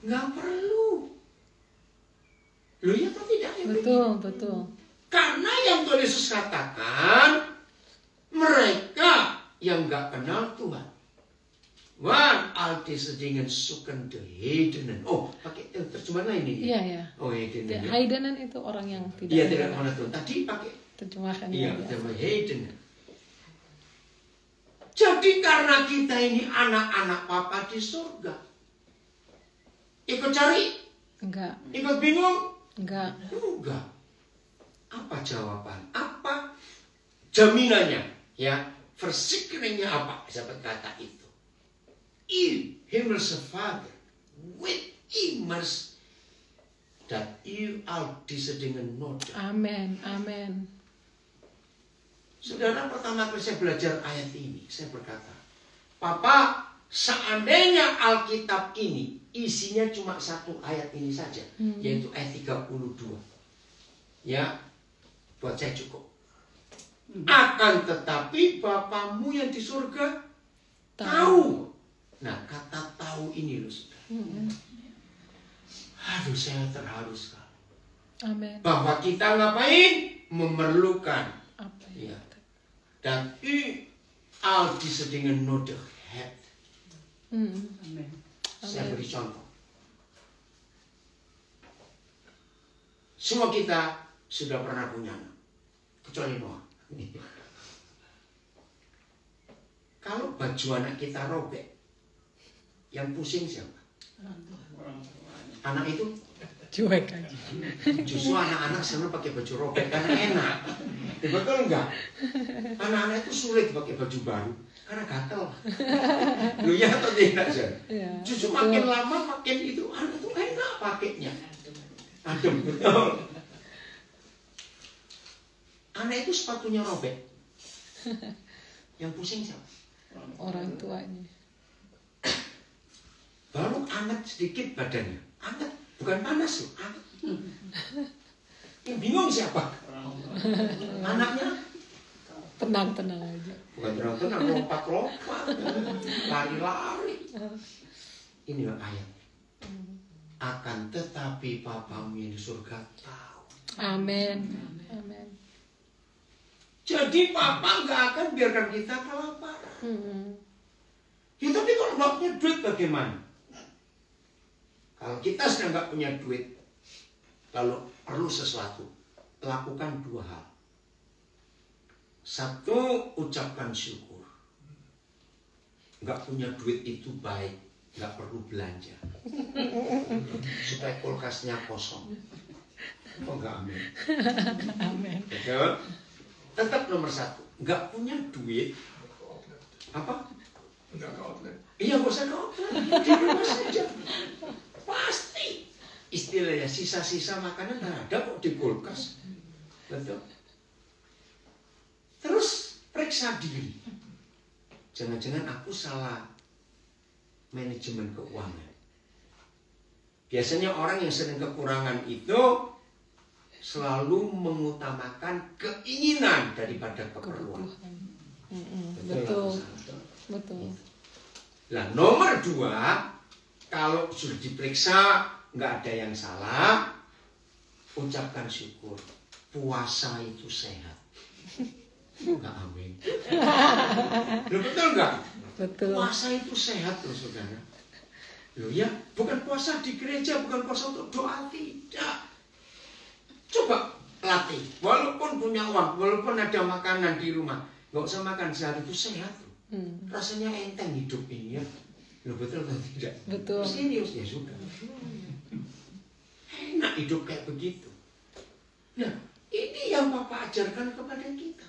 Nggak perlu. Loh ya atau tidak? Betul. Karena yang Tuhan Yesus katakan, mereka yang nggak kenal Tuhan, Want al deze dingen zoeken de heidenen. Oh, pakai terjemahan lain ini. Iya, ya. Oh, heidenen. Ya, Heidenan itu orang yang tidak Iya, tidak mengenal. mana Tuhan. Tadi pakai Terjemahannya iya, biasa. terjemahan heidenen. Jadi karena kita ini anak-anak Papa di surga. Ikut cari? Enggak, Ikut bingung? enggak. Enggak. Apa jawaban? Apa jaminannya? Ya, versikringnya apa? Sahabat kata itu. Il Himelse Vader with immers dat u al deze dingen nodig. Amin, amin. Saudara, pertama kali saya belajar ayat ini, saya berkata, Papa, seandainya Alkitab ini isinya cuma satu ayat ini saja, yaitu ayat 32. Ya, buat saya cukup. Akan tetapi Bapamu yang di surga tahu. Nah, kata tahu ini loh, saudara. Aduh, saya terharu sekali. Amin. Bahwa kita ngapain? Memerlukan. Apa Ya. ya? Dan u al deze dingen nodig hebt. Amin. Saya beri contoh. Semua kita sudah pernah punya anak. Kecuali Noah. Kalau baju anak kita robek, yang pusing siapa? Anak itu. Cuek aja. Justru anak-anak senang pakai baju robek karena enak. Betul enggak? Anak-anak itu sulit pakai baju baru karena gatel. Lu ya atau tidak sih? Ya, Justru betul. makin lama makin itu anak itu enak pakainya. Adem betul. Anak itu sepatunya robek. Yang pusing siapa? Orang tuanya. Baru anget sedikit badannya. Anget, bukan panas loh, anget. Yang bingung siapa? Anaknya Tenang-tenang aja. bukan tenang-tenang, lompat-lompat, lari-lari. Ini loh ayat. Akan tetapi Bapamu yang di surga tahu. Amin. Amin. Jadi Papa nggak akan biarkan kita kelaparan. Ya, tapi kalau nggak punya duit bagaimana? Kalau kita sedang nggak punya duit, kalau perlu sesuatu, lakukan dua hal. Satu, ucapkan syukur. Nggak punya duit itu baik, nggak perlu belanja. Supaya kulkasnya kosong. Oh enggak, amin. Amin. Betul? Tetap nomor satu, nggak punya duit, apa? Iya, nggak usah ke outlet, di rumah saja. Pasti. Istilahnya sisa-sisa makanan ada kok di kulkas. Betul. Terus periksa diri. Jangan-jangan aku salah manajemen keuangan. Biasanya orang yang sering kekurangan itu selalu mengutamakan keinginan daripada keperluan. Betul. Betul. Nah, nomor dua, kalau sudah diperiksa nggak ada yang salah, ucapkan syukur. Puasa itu sehat. Enggak, amin. Loh, betul nggak? Betul. Puasa itu sehat loh, saudara. Loh ya, bukan puasa di gereja, bukan puasa untuk doa, tidak. Coba latih, walaupun punya uang, walaupun ada makanan di rumah, nggak usah makan sehari itu sehat loh. Rasanya enteng hidup ini ya. Loh, betul atau tidak? Betul. Serius ya sudah. Enak hidup kayak begitu. Nah, ini yang Papa ajarkan kepada kita.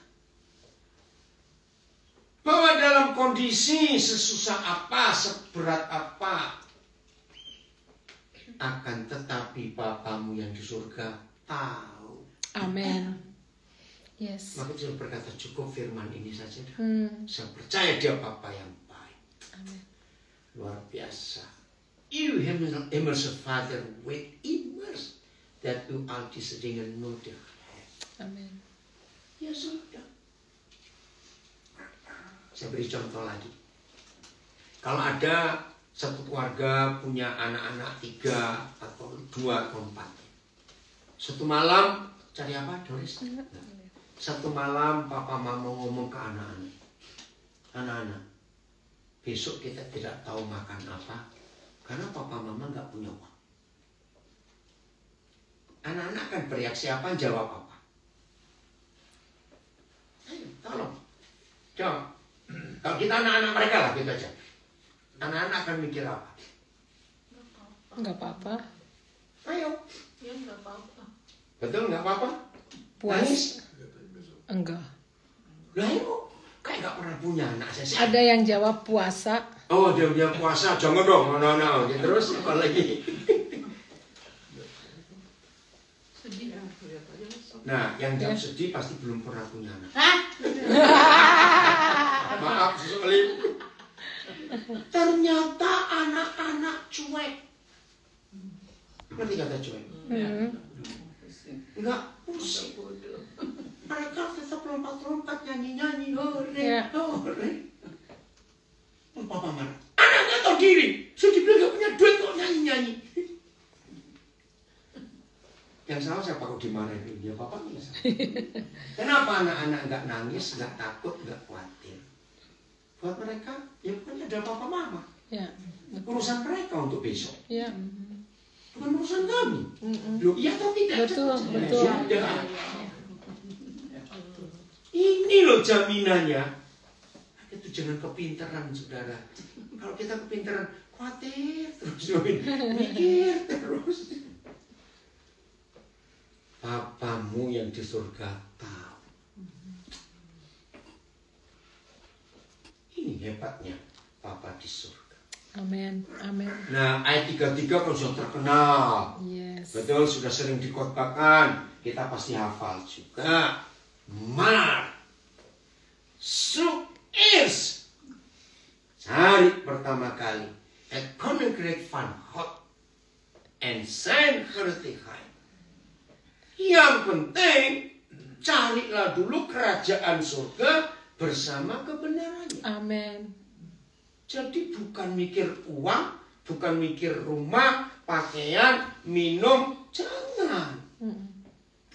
Bahwa dalam kondisi sesusah apa, seberat apa, akan tetapi Bapamu yang di surga tahu. Amin. Yes. Maka saya berkata cukup firman ini saja. Saya percaya dia Bapa yang baik. Amin. Luar biasa. U hemelse Vader with immers that u al deze dingen nodig hebt. Amin. Ya sudah. Saya beri contoh lagi. Kalau ada satu keluarga punya anak-anak 3 atau 2 atau 4. Satu malam cari apa, Doris? Nah, satu malam Papa Mama ngomong ke anak-anak. Anak-anak, besok kita tidak tahu makan apa karena papa mama nggak punya uang. Anak-anak kan bereaksi apa, jawab apa. Ayo, tolong. Jawab. Kalau kita anak-anak mereka lah, gitu aja. Anak-anak akan mikir apa? Nggak apa-apa. Ayo. Ya nggak apa-apa. Betul, nggak apa-apa? Puas. Nangis? Enggak. Lah ayo. Kayak nggak pernah punya anak saya. Ada yang jawab puasa. Oh, dia puasa. Jangan dong. No. Terus apa lagi? Sedih. Nah, yang jawab sedih pasti belum pernah punya anak. Hah? Maaf sekali. Ternyata anak-anak cuek. Ngerti kata cuek? Enggak pusing. Mereka tetap lompat-lompat, nyanyi-nyanyi. Ya. Hore. Papa marah. Anak nggak tahu diri. Sudah bilang nggak punya duit kok nyanyi-nyanyi. Yang salah siapa kok dimarahin dia? Papa nggak salah. Kenapa anak-anak nggak nangis, nggak takut, nggak khawatir? Buat mereka, ya bukan ada papa mama. Ya. Urusan mereka untuk besok. Ya. Bukan urusan kami. Loh, iya atau tidak? Betul, Ya, betul. sudah. Ini loh jaminannya. Itu jangan kepintaran, saudara. Kalau kita kepintaran, khawatir terus, mikir terus. Papamu yang di surga tahu. Ini hebatnya Papa di surga. Amin. Amin. Nah, ayat 33 kan sudah terkenal. Yes. Betul, sudah sering dikhotbahkan. Kita pasti hafal juga. Mark, is hari pertama kali Koninkrijk van God en zijn gerechtigheid. Yang penting carilah dulu kerajaan surga bersama kebenarannya. Amin. Jadi bukan mikir uang, bukan mikir rumah, pakaian, minum, jangan.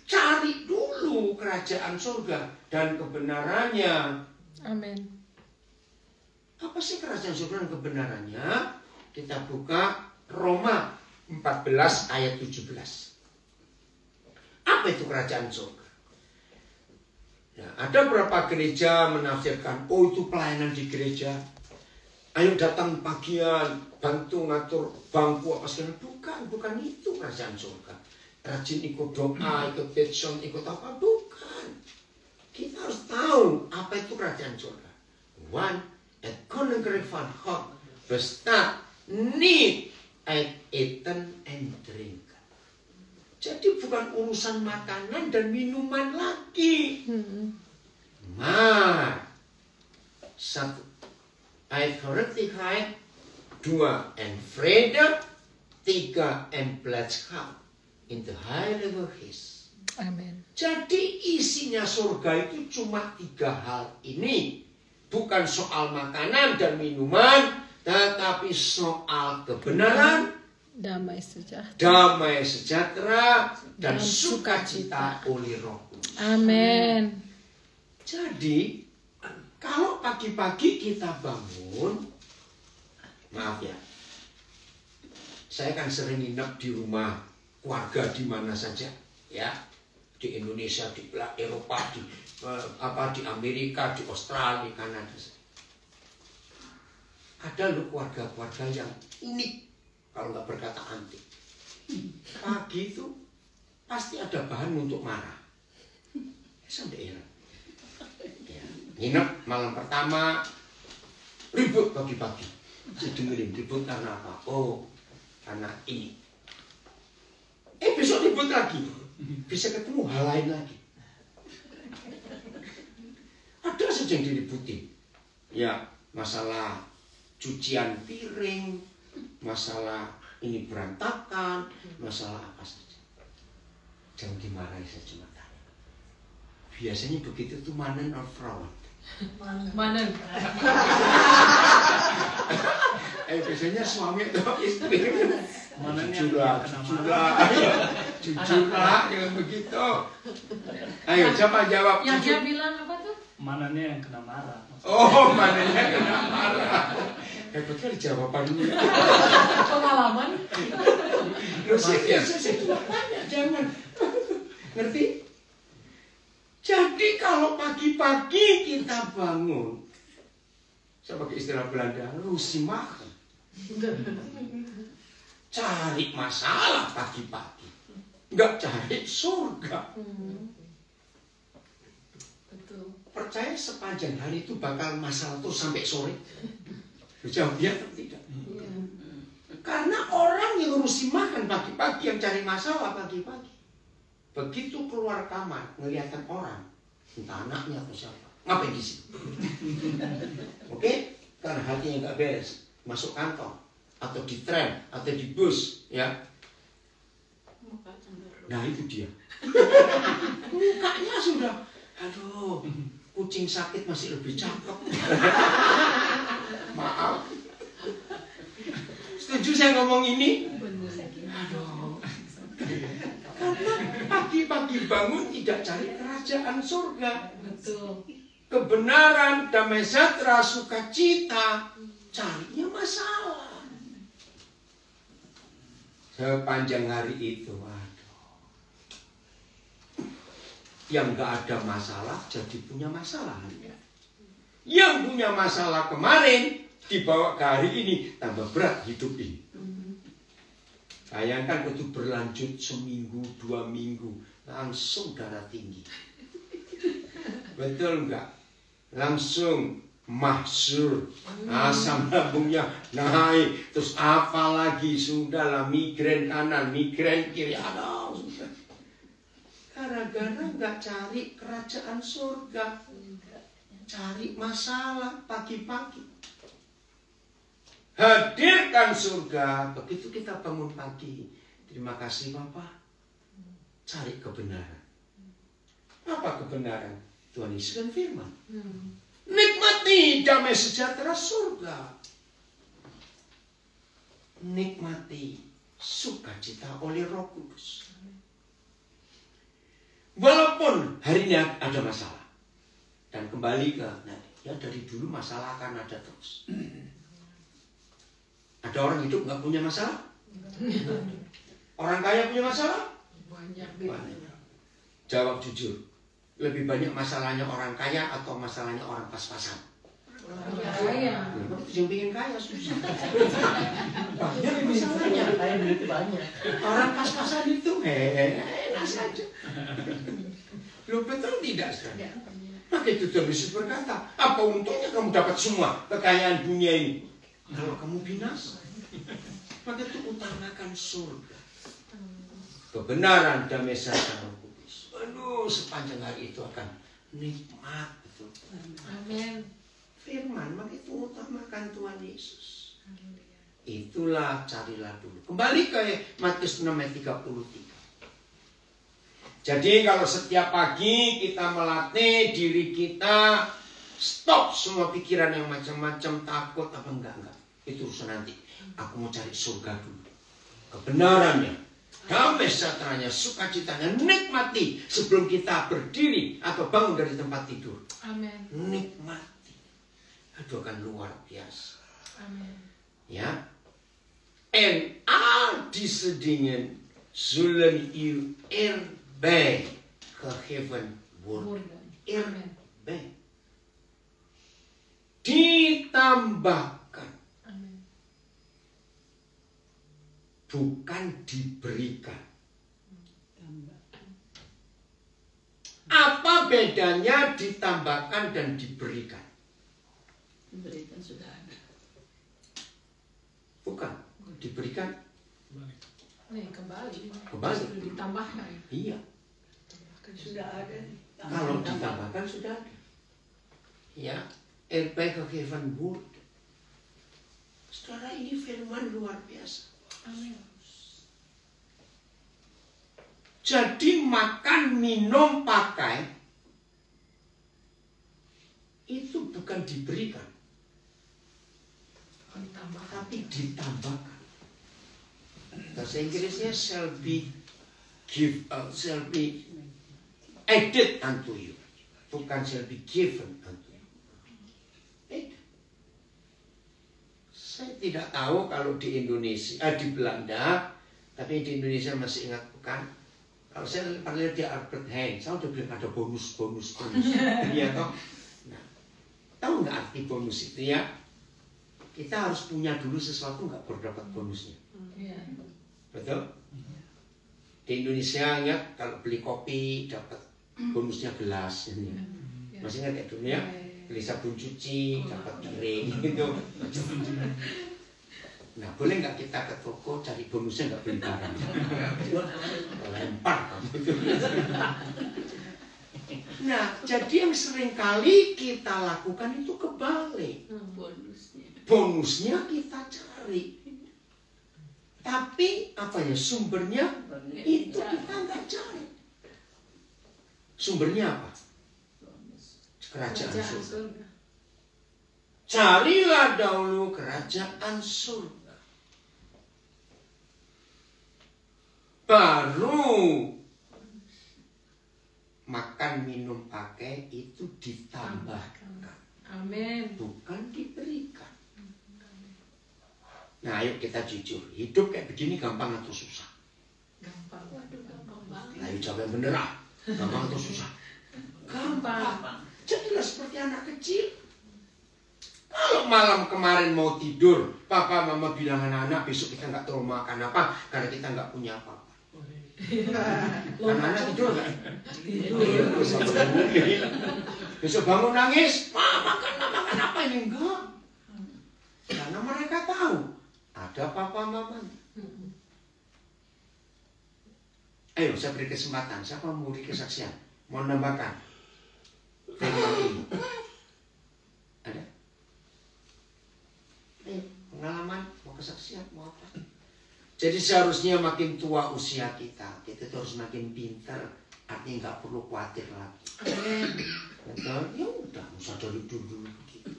Cari dulu kerajaan surga dan kebenarannya. Amin. Apa sih kerajaan surga dan kebenarannya? Kita buka Roma 14 ayat 17. Apa itu kerajaan surga? Nah, ada beberapa gereja menafsirkan, oh itu pelayanan di gereja. Ayo datang pagian, bantu ngatur bangku apa segala. Bukan itu kerajaan surga. Rajin ikut doa, ikut petition, ikut apa? Bukan. Kita harus tahu apa itu kerajaan surga. One, het koninkrijk van God bestaat niet uit eten en drinken. Jadi bukan urusan makanan dan minuman lagi. Maar satu, uit gerechtigheid, dua, en vrede, tiga, en blijdschap. In the Heilige Geest. Amin. Jadi isinya surga itu cuma 3 hal ini. Bukan soal makanan dan minuman, tetapi soal kebenaran, Damai sejahtera. damai sejahtera, dan Dan sukacita oleh Roh Kudus. Amin. Jadi, kalau pagi-pagi kita bangun, maaf ya, saya kan sering nginep di rumah keluarga di mana saja, ya, di Indonesia, di Eropa, di Amerika, di Australia, di Kanada. Ada loh keluarga-keluarga yang unik, kalau nggak berkata antik. Pagi itu pasti ada bahan untuk marah. Sampai heran. Ya, nginep malam pertama ribut pagi-pagi. Saya dengerin ribut karena apa? Oh, karena ini. Besok ribut lagi. Bisa ketemu hal lain lagi. Ada saja yang diributin. Ya, masalah cucian piring, masalah ini berantakan, masalah apa saja. Jangan dimarahi, saya cuma tanya. Biasanya begitu tuh manen or fraud? Mana? Biasanya suami atau istri. Manennya Jujurlah, jangan begitu. Ayo, siapa jawab? Yang dia Jujur. bilang apa tuh? Mananya yang kena marah. Oh, mananya kena marah. Hebat kali jawabannya. Pengalaman. Loh, serius, saya cuma tanya, jangan. Ngerti? Jadi kalau pagi-pagi kita bangun, saya pakai istilah Belanda, rusimachen. Cari masalah pagi-pagi, nggak cari surga. Betul. Percaya sepanjang hari itu bakal masalah tuh sampai sore? Jawab ya atau tidak? Iya. Karena orang yang rusimachen pagi-pagi, yang cari masalah pagi-pagi, begitu keluar kamar, ngeliatan orang, entah anaknya atau siapa, ngapain di sini? Oke? Karena hatinya nggak beres, masuk kantor, atau di tram, atau di bus, ya. Nah itu dia. Mukanya sudah, aduh, kucing sakit masih lebih cakep. Maaf. Setuju saya ngomong ini? Aduh. Karena pagi-pagi bangun tidak cari kerajaan surga. Betul. Kebenaran, damai sejahtera, sukacita, carinya masalah. Sepanjang hari itu, waduh. Yang gak ada masalah jadi punya masalah. Yang punya masalah kemarin dibawa ke hari ini, tambah berat hidup ini. Bayangkan itu berlanjut seminggu, 2 minggu, langsung darah tinggi. Betul enggak? Langsung mahsur, asam lambungnya naik, terus apa lagi? Sudahlah, migrain kanan, migrain kiri, aduh, sudah. Gara-gara enggak cari kerajaan surga, cari masalah pagi-pagi. Hadirkan surga. Begitu kita bangun pagi, terima kasih Bapak, cari kebenaran. Apa kebenaran? Tuhan Yesus kan firman, nikmati damai sejahtera surga, nikmati sukacita oleh Roh Kudus. Walaupun hari ini ada masalah, dan kembali ke ya dari dulu masalah akan ada terus. Ada orang hidup nggak punya masalah? Orang kaya punya masalah? Banyak. Jawab jujur. Lebih banyak masalahnya orang kaya atau masalahnya orang pas-pasan? Orang kaya. Yang bikin kaya susah. Banyak masalahnya. Kaya duit banyak. Orang pas-pasan itu enak saja. Lu betul tidak, saudara? Maka itu Tuhan Yesus berkata, apa untungnya kamu dapat semua kekayaan dunia ini kalau kamu binasa? Maka itu utamakan surga, kebenaran, damai sejahtera, Roh Kudus. Aduh, sepanjang hari itu akan nikmat betul. Amin. Firman, maka itu utamakan Tuhan Yesus. Itulah carilah dulu. Kembali ke Matius 6 ayat 33. Jadi kalau setiap pagi kita melatih diri kita, stop semua pikiran yang macam-macam, takut apa enggak. Itu urusan nanti. Aku mau cari surga dulu. Kebenarannya, damai sejahteranya, sukacitanya, nikmati sebelum kita berdiri atau bangun dari tempat tidur. Amin. Nikmati. Itu akan luar biasa. Amin. Ja? En al deze dingen zullen u erbij gegeven worden. Erbij. Ditambahkan. Amin. Bukan diberikan. Apa bedanya ditambahkan dan diberikan? Diberikan sudah ada. Bukan. Diberikan Nih kembali. kembali. Sudah ditambahkan. Iya. Sudah ada. Kalau ditambahkan sudah ada. Ya. Erbij gegeven worden. Saudara, ini firman luar biasa. Amin. Jadi makan, minum, pakai itu bukan diberikan, tapi ditambahkan. Bahasa Inggrisnya shall be added unto you. bukan shall be given unto you. Saya tidak tahu kalau di Indonesia, di Belanda, tapi di Indonesia masih ingat bukan? Kalau saya pernah lihat di Albert Heijn, saya udah bilang ada bonus. Iya toh? Nah, tahu nggak arti bonus itu ya? Kita harus punya dulu sesuatu nggak baru dapat bonusnya. Betul? Di Indonesia ya, kalau beli kopi dapat bonusnya gelas. Masih ingat ya dulu ya? Beli sabun cuci dapat piring gitu. Nah, boleh nggak kita ke toko cari bonusnya nggak beli barang? Lempar kamu. Nah, jadi yang sering kali kita lakukan itu kebalik. Bonusnya kita cari. Tapi apa ya, sumbernya itu kita nggak cari. Sumbernya apa? Kerajaan surga. Carilah dahulu kerajaan surga. Baru makan, minum, pakai itu ditambahkan. Amin. Bukan diberikan. Nah, ayo kita jujur. Hidup kayak begini gampang atau susah? Gampang. Waduh, gampang banget. Ayo jawab yang bener ah. Gampang atau susah? Gampang. Jadilah seperti anak kecil. Kalau malam kemarin mau tidur, papa mama bilang anak-anak besok kita nggak tahu makan apa karena kita nggak punya apa-apa. Anak-anak tidur nggak? Tidur. Besok bangun nangis, makan apa ini enggak? Karena mereka tahu ada papa mama. Ayo saya beri kesempatan. Siapa mau beri kesaksian? Mau nambahkan? Firman ini. Ada? Ayo, pengalaman, mau kesaksian, mau apa? Jadi seharusnya makin tua usia kita harus makin pintar. Artinya nggak perlu khawatir lagi. Betul? Ya udah, nggak usah dari dulu begitu.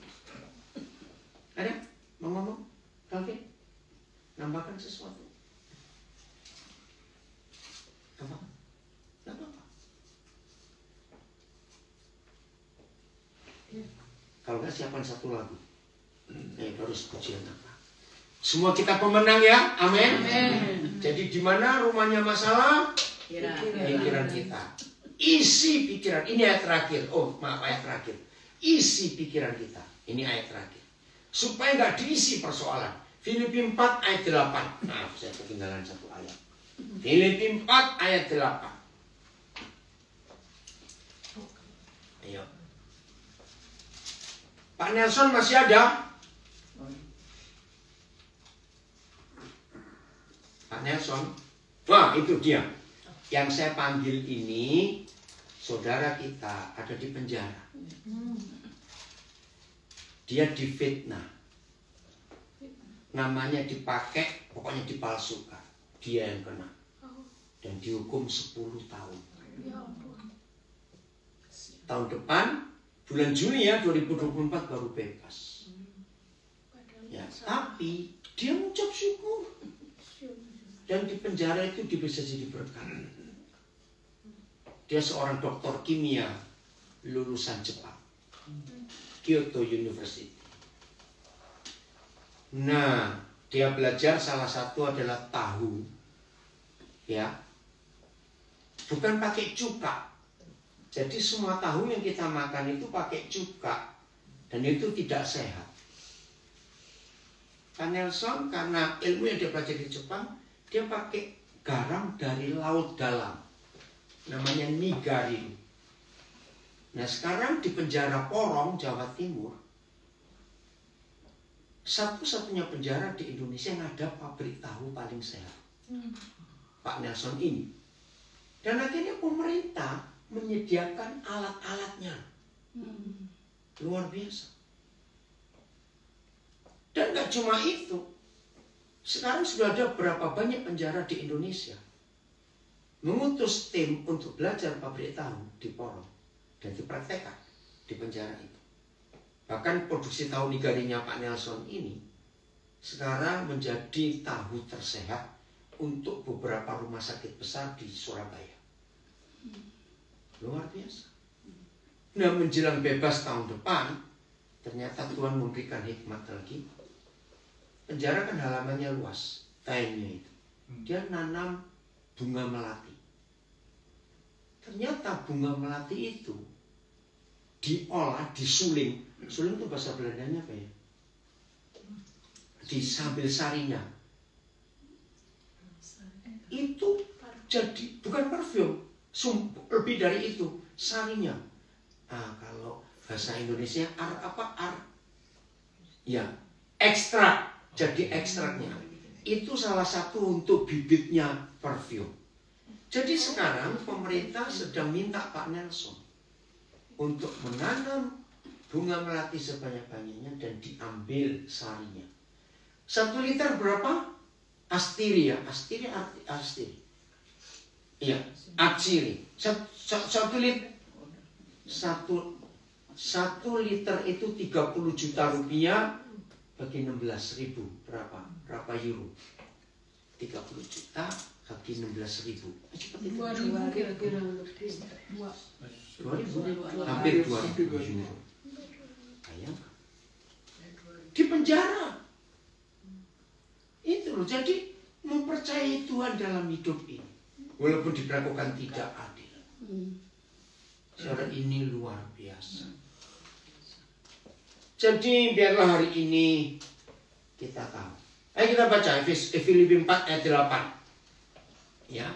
Ada? Mau ngomong? Calvin? Nambahkan sesuatu? Apa? Nggak apa-apa. Kalau nggak siapkan satu lagu. Harus pujian apa? Semua kita pemenang ya, amin. Jadi di mana rumahnya masalah? Pikiran kita. Isi pikiran. Ini ayat terakhir. Oh, maaf, ayat terakhir. Isi pikiran kita. Ini ayat terakhir. Supaya nggak diisi persoalan. Filipi 4 ayat 8. Maaf, saya ketinggalan satu ayat. Filipi 4 ayat 8. Ayo. Pak Nelson masih ada? Pak Nelson? Wah, itu dia. Yang saya panggil ini, saudara kita ada di penjara. Dia difitnah. Namanya dipakai, pokoknya dipalsukan. Dia yang kena. Dan dihukum 10 tahun. Tahun depan, bulan Juni ya, 2024 baru bebas. Ya, tapi dia mengucap syukur. Dan di penjara itu dia bisa jadi berkat. Dia seorang doktor kimia lulusan Jepang, Kyoto University. Nah, dia belajar salah satu adalah tahu, ya, bukan pakai cuka. Jadi semua tahu yang kita makan itu pakai cuka, dan itu tidak sehat. Pak Nelson karena ilmu yang dia pelajari di Jepang, dia pakai garam dari laut dalam, namanya Nigarin. Nah sekarang di penjara Porong, Jawa Timur, satu-satunya penjara di Indonesia yang ada pabrik tahu paling sehat. Pak Nelson ini. Dan akhirnya pemerintah menyediakan alat-alatnya. Luar biasa. Dan gak cuma itu. Sekarang sudah ada berapa banyak penjara di Indonesia mengutus tim untuk belajar pabrik tahu di Porong dan dipraktekkan di penjara itu. Bahkan produksi tahu Nigarinnya Pak Nelson ini sekarang menjadi tahu tersehat untuk beberapa rumah sakit besar di Surabaya. Luar biasa. Nah, menjelang bebas tahun depan, ternyata Tuhan memberikan hikmat lagi. Penjara kan halamannya luas, kainnya itu. Dia nanam bunga melati. Ternyata bunga melati itu diolah, disuling. Suling itu bahasa Belandanya apa ya? Disambil sarinya. Itu jadi bukan parfum, lebih dari itu, sarinya. Kalau bahasa Indonesia ya, ekstrak. Jadi ekstraknya itu salah satu untuk bibitnya parfum. Jadi sekarang pemerintah sedang minta Pak Nelson untuk menanam bunga melati sebanyak-banyaknya dan diambil sarinya. 1 liter berapa? Astiri ya, astiri. Iya, atsiri. 1 liter. 1 liter itu 30 juta rupiah bagi 16.000 berapa euro? 30 juta bagi 16.000. Cepat itu. 2.000 kira-kira. 2.000, hampir 2.000 euro. Bayangkan. Di penjara. Itu loh, jadi mempercayai Tuhan dalam hidup ini. Walaupun diperlakukan tidak adil. Saudara, ini luar biasa. Jadi biarlah hari ini kita tahu. Ayo kita baca Filipi 4 ayat 8. Ya.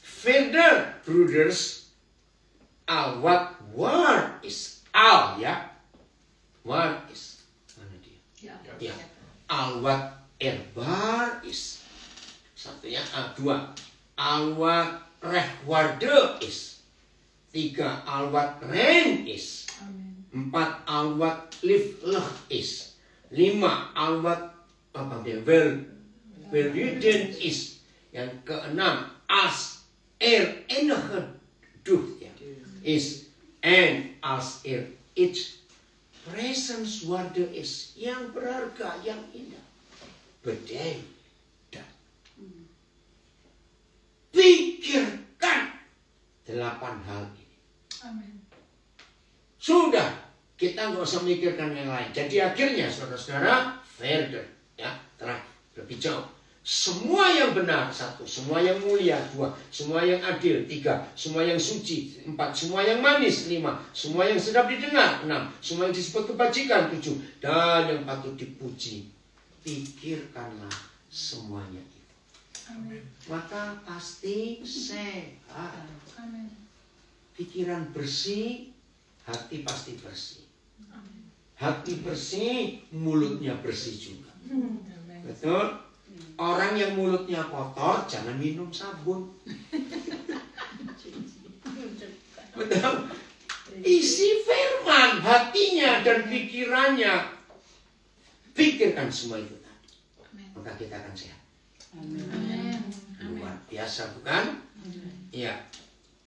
Further, brothers, what word is all, ya. Word is mana dia? Ya. What erbar is. Satunya dua. What rehwarde is. 3. What reign is. 4. What live is. 5. What well-ridden is. Yang ke-6. As enigduh is. And as each presence wonder is. Yang berharga, yang indah. Beda. Pikirkan 8 hal ini. Amin. Sudah, kita nggak usah mikirkan yang lain. Jadi akhirnya saudara-saudara, further, ya, terakhir, lebih jauh. Semua yang benar, 1. Semua yang mulia, 2. Semua yang adil, 3. Semua yang suci, 4. Semua yang manis, 5. Semua yang sedap didengar, 6. Semua yang disebut kebajikan, 7. Dan yang patut dipuji. Pikirkanlah semuanya itu. Amin. Maka pasti sehat. Amin. Pikiran bersih, hati pasti bersih. Amin. Hati bersih, mulutnya bersih juga. Amin. Betul? Orang yang mulutnya kotor, jangan minum sabun. Betul? Isi firman hatinya dan pikirannya. Pikirkan semua itu tadi. Maka kita akan sehat. Amin. Luar biasa, bukan? Iya.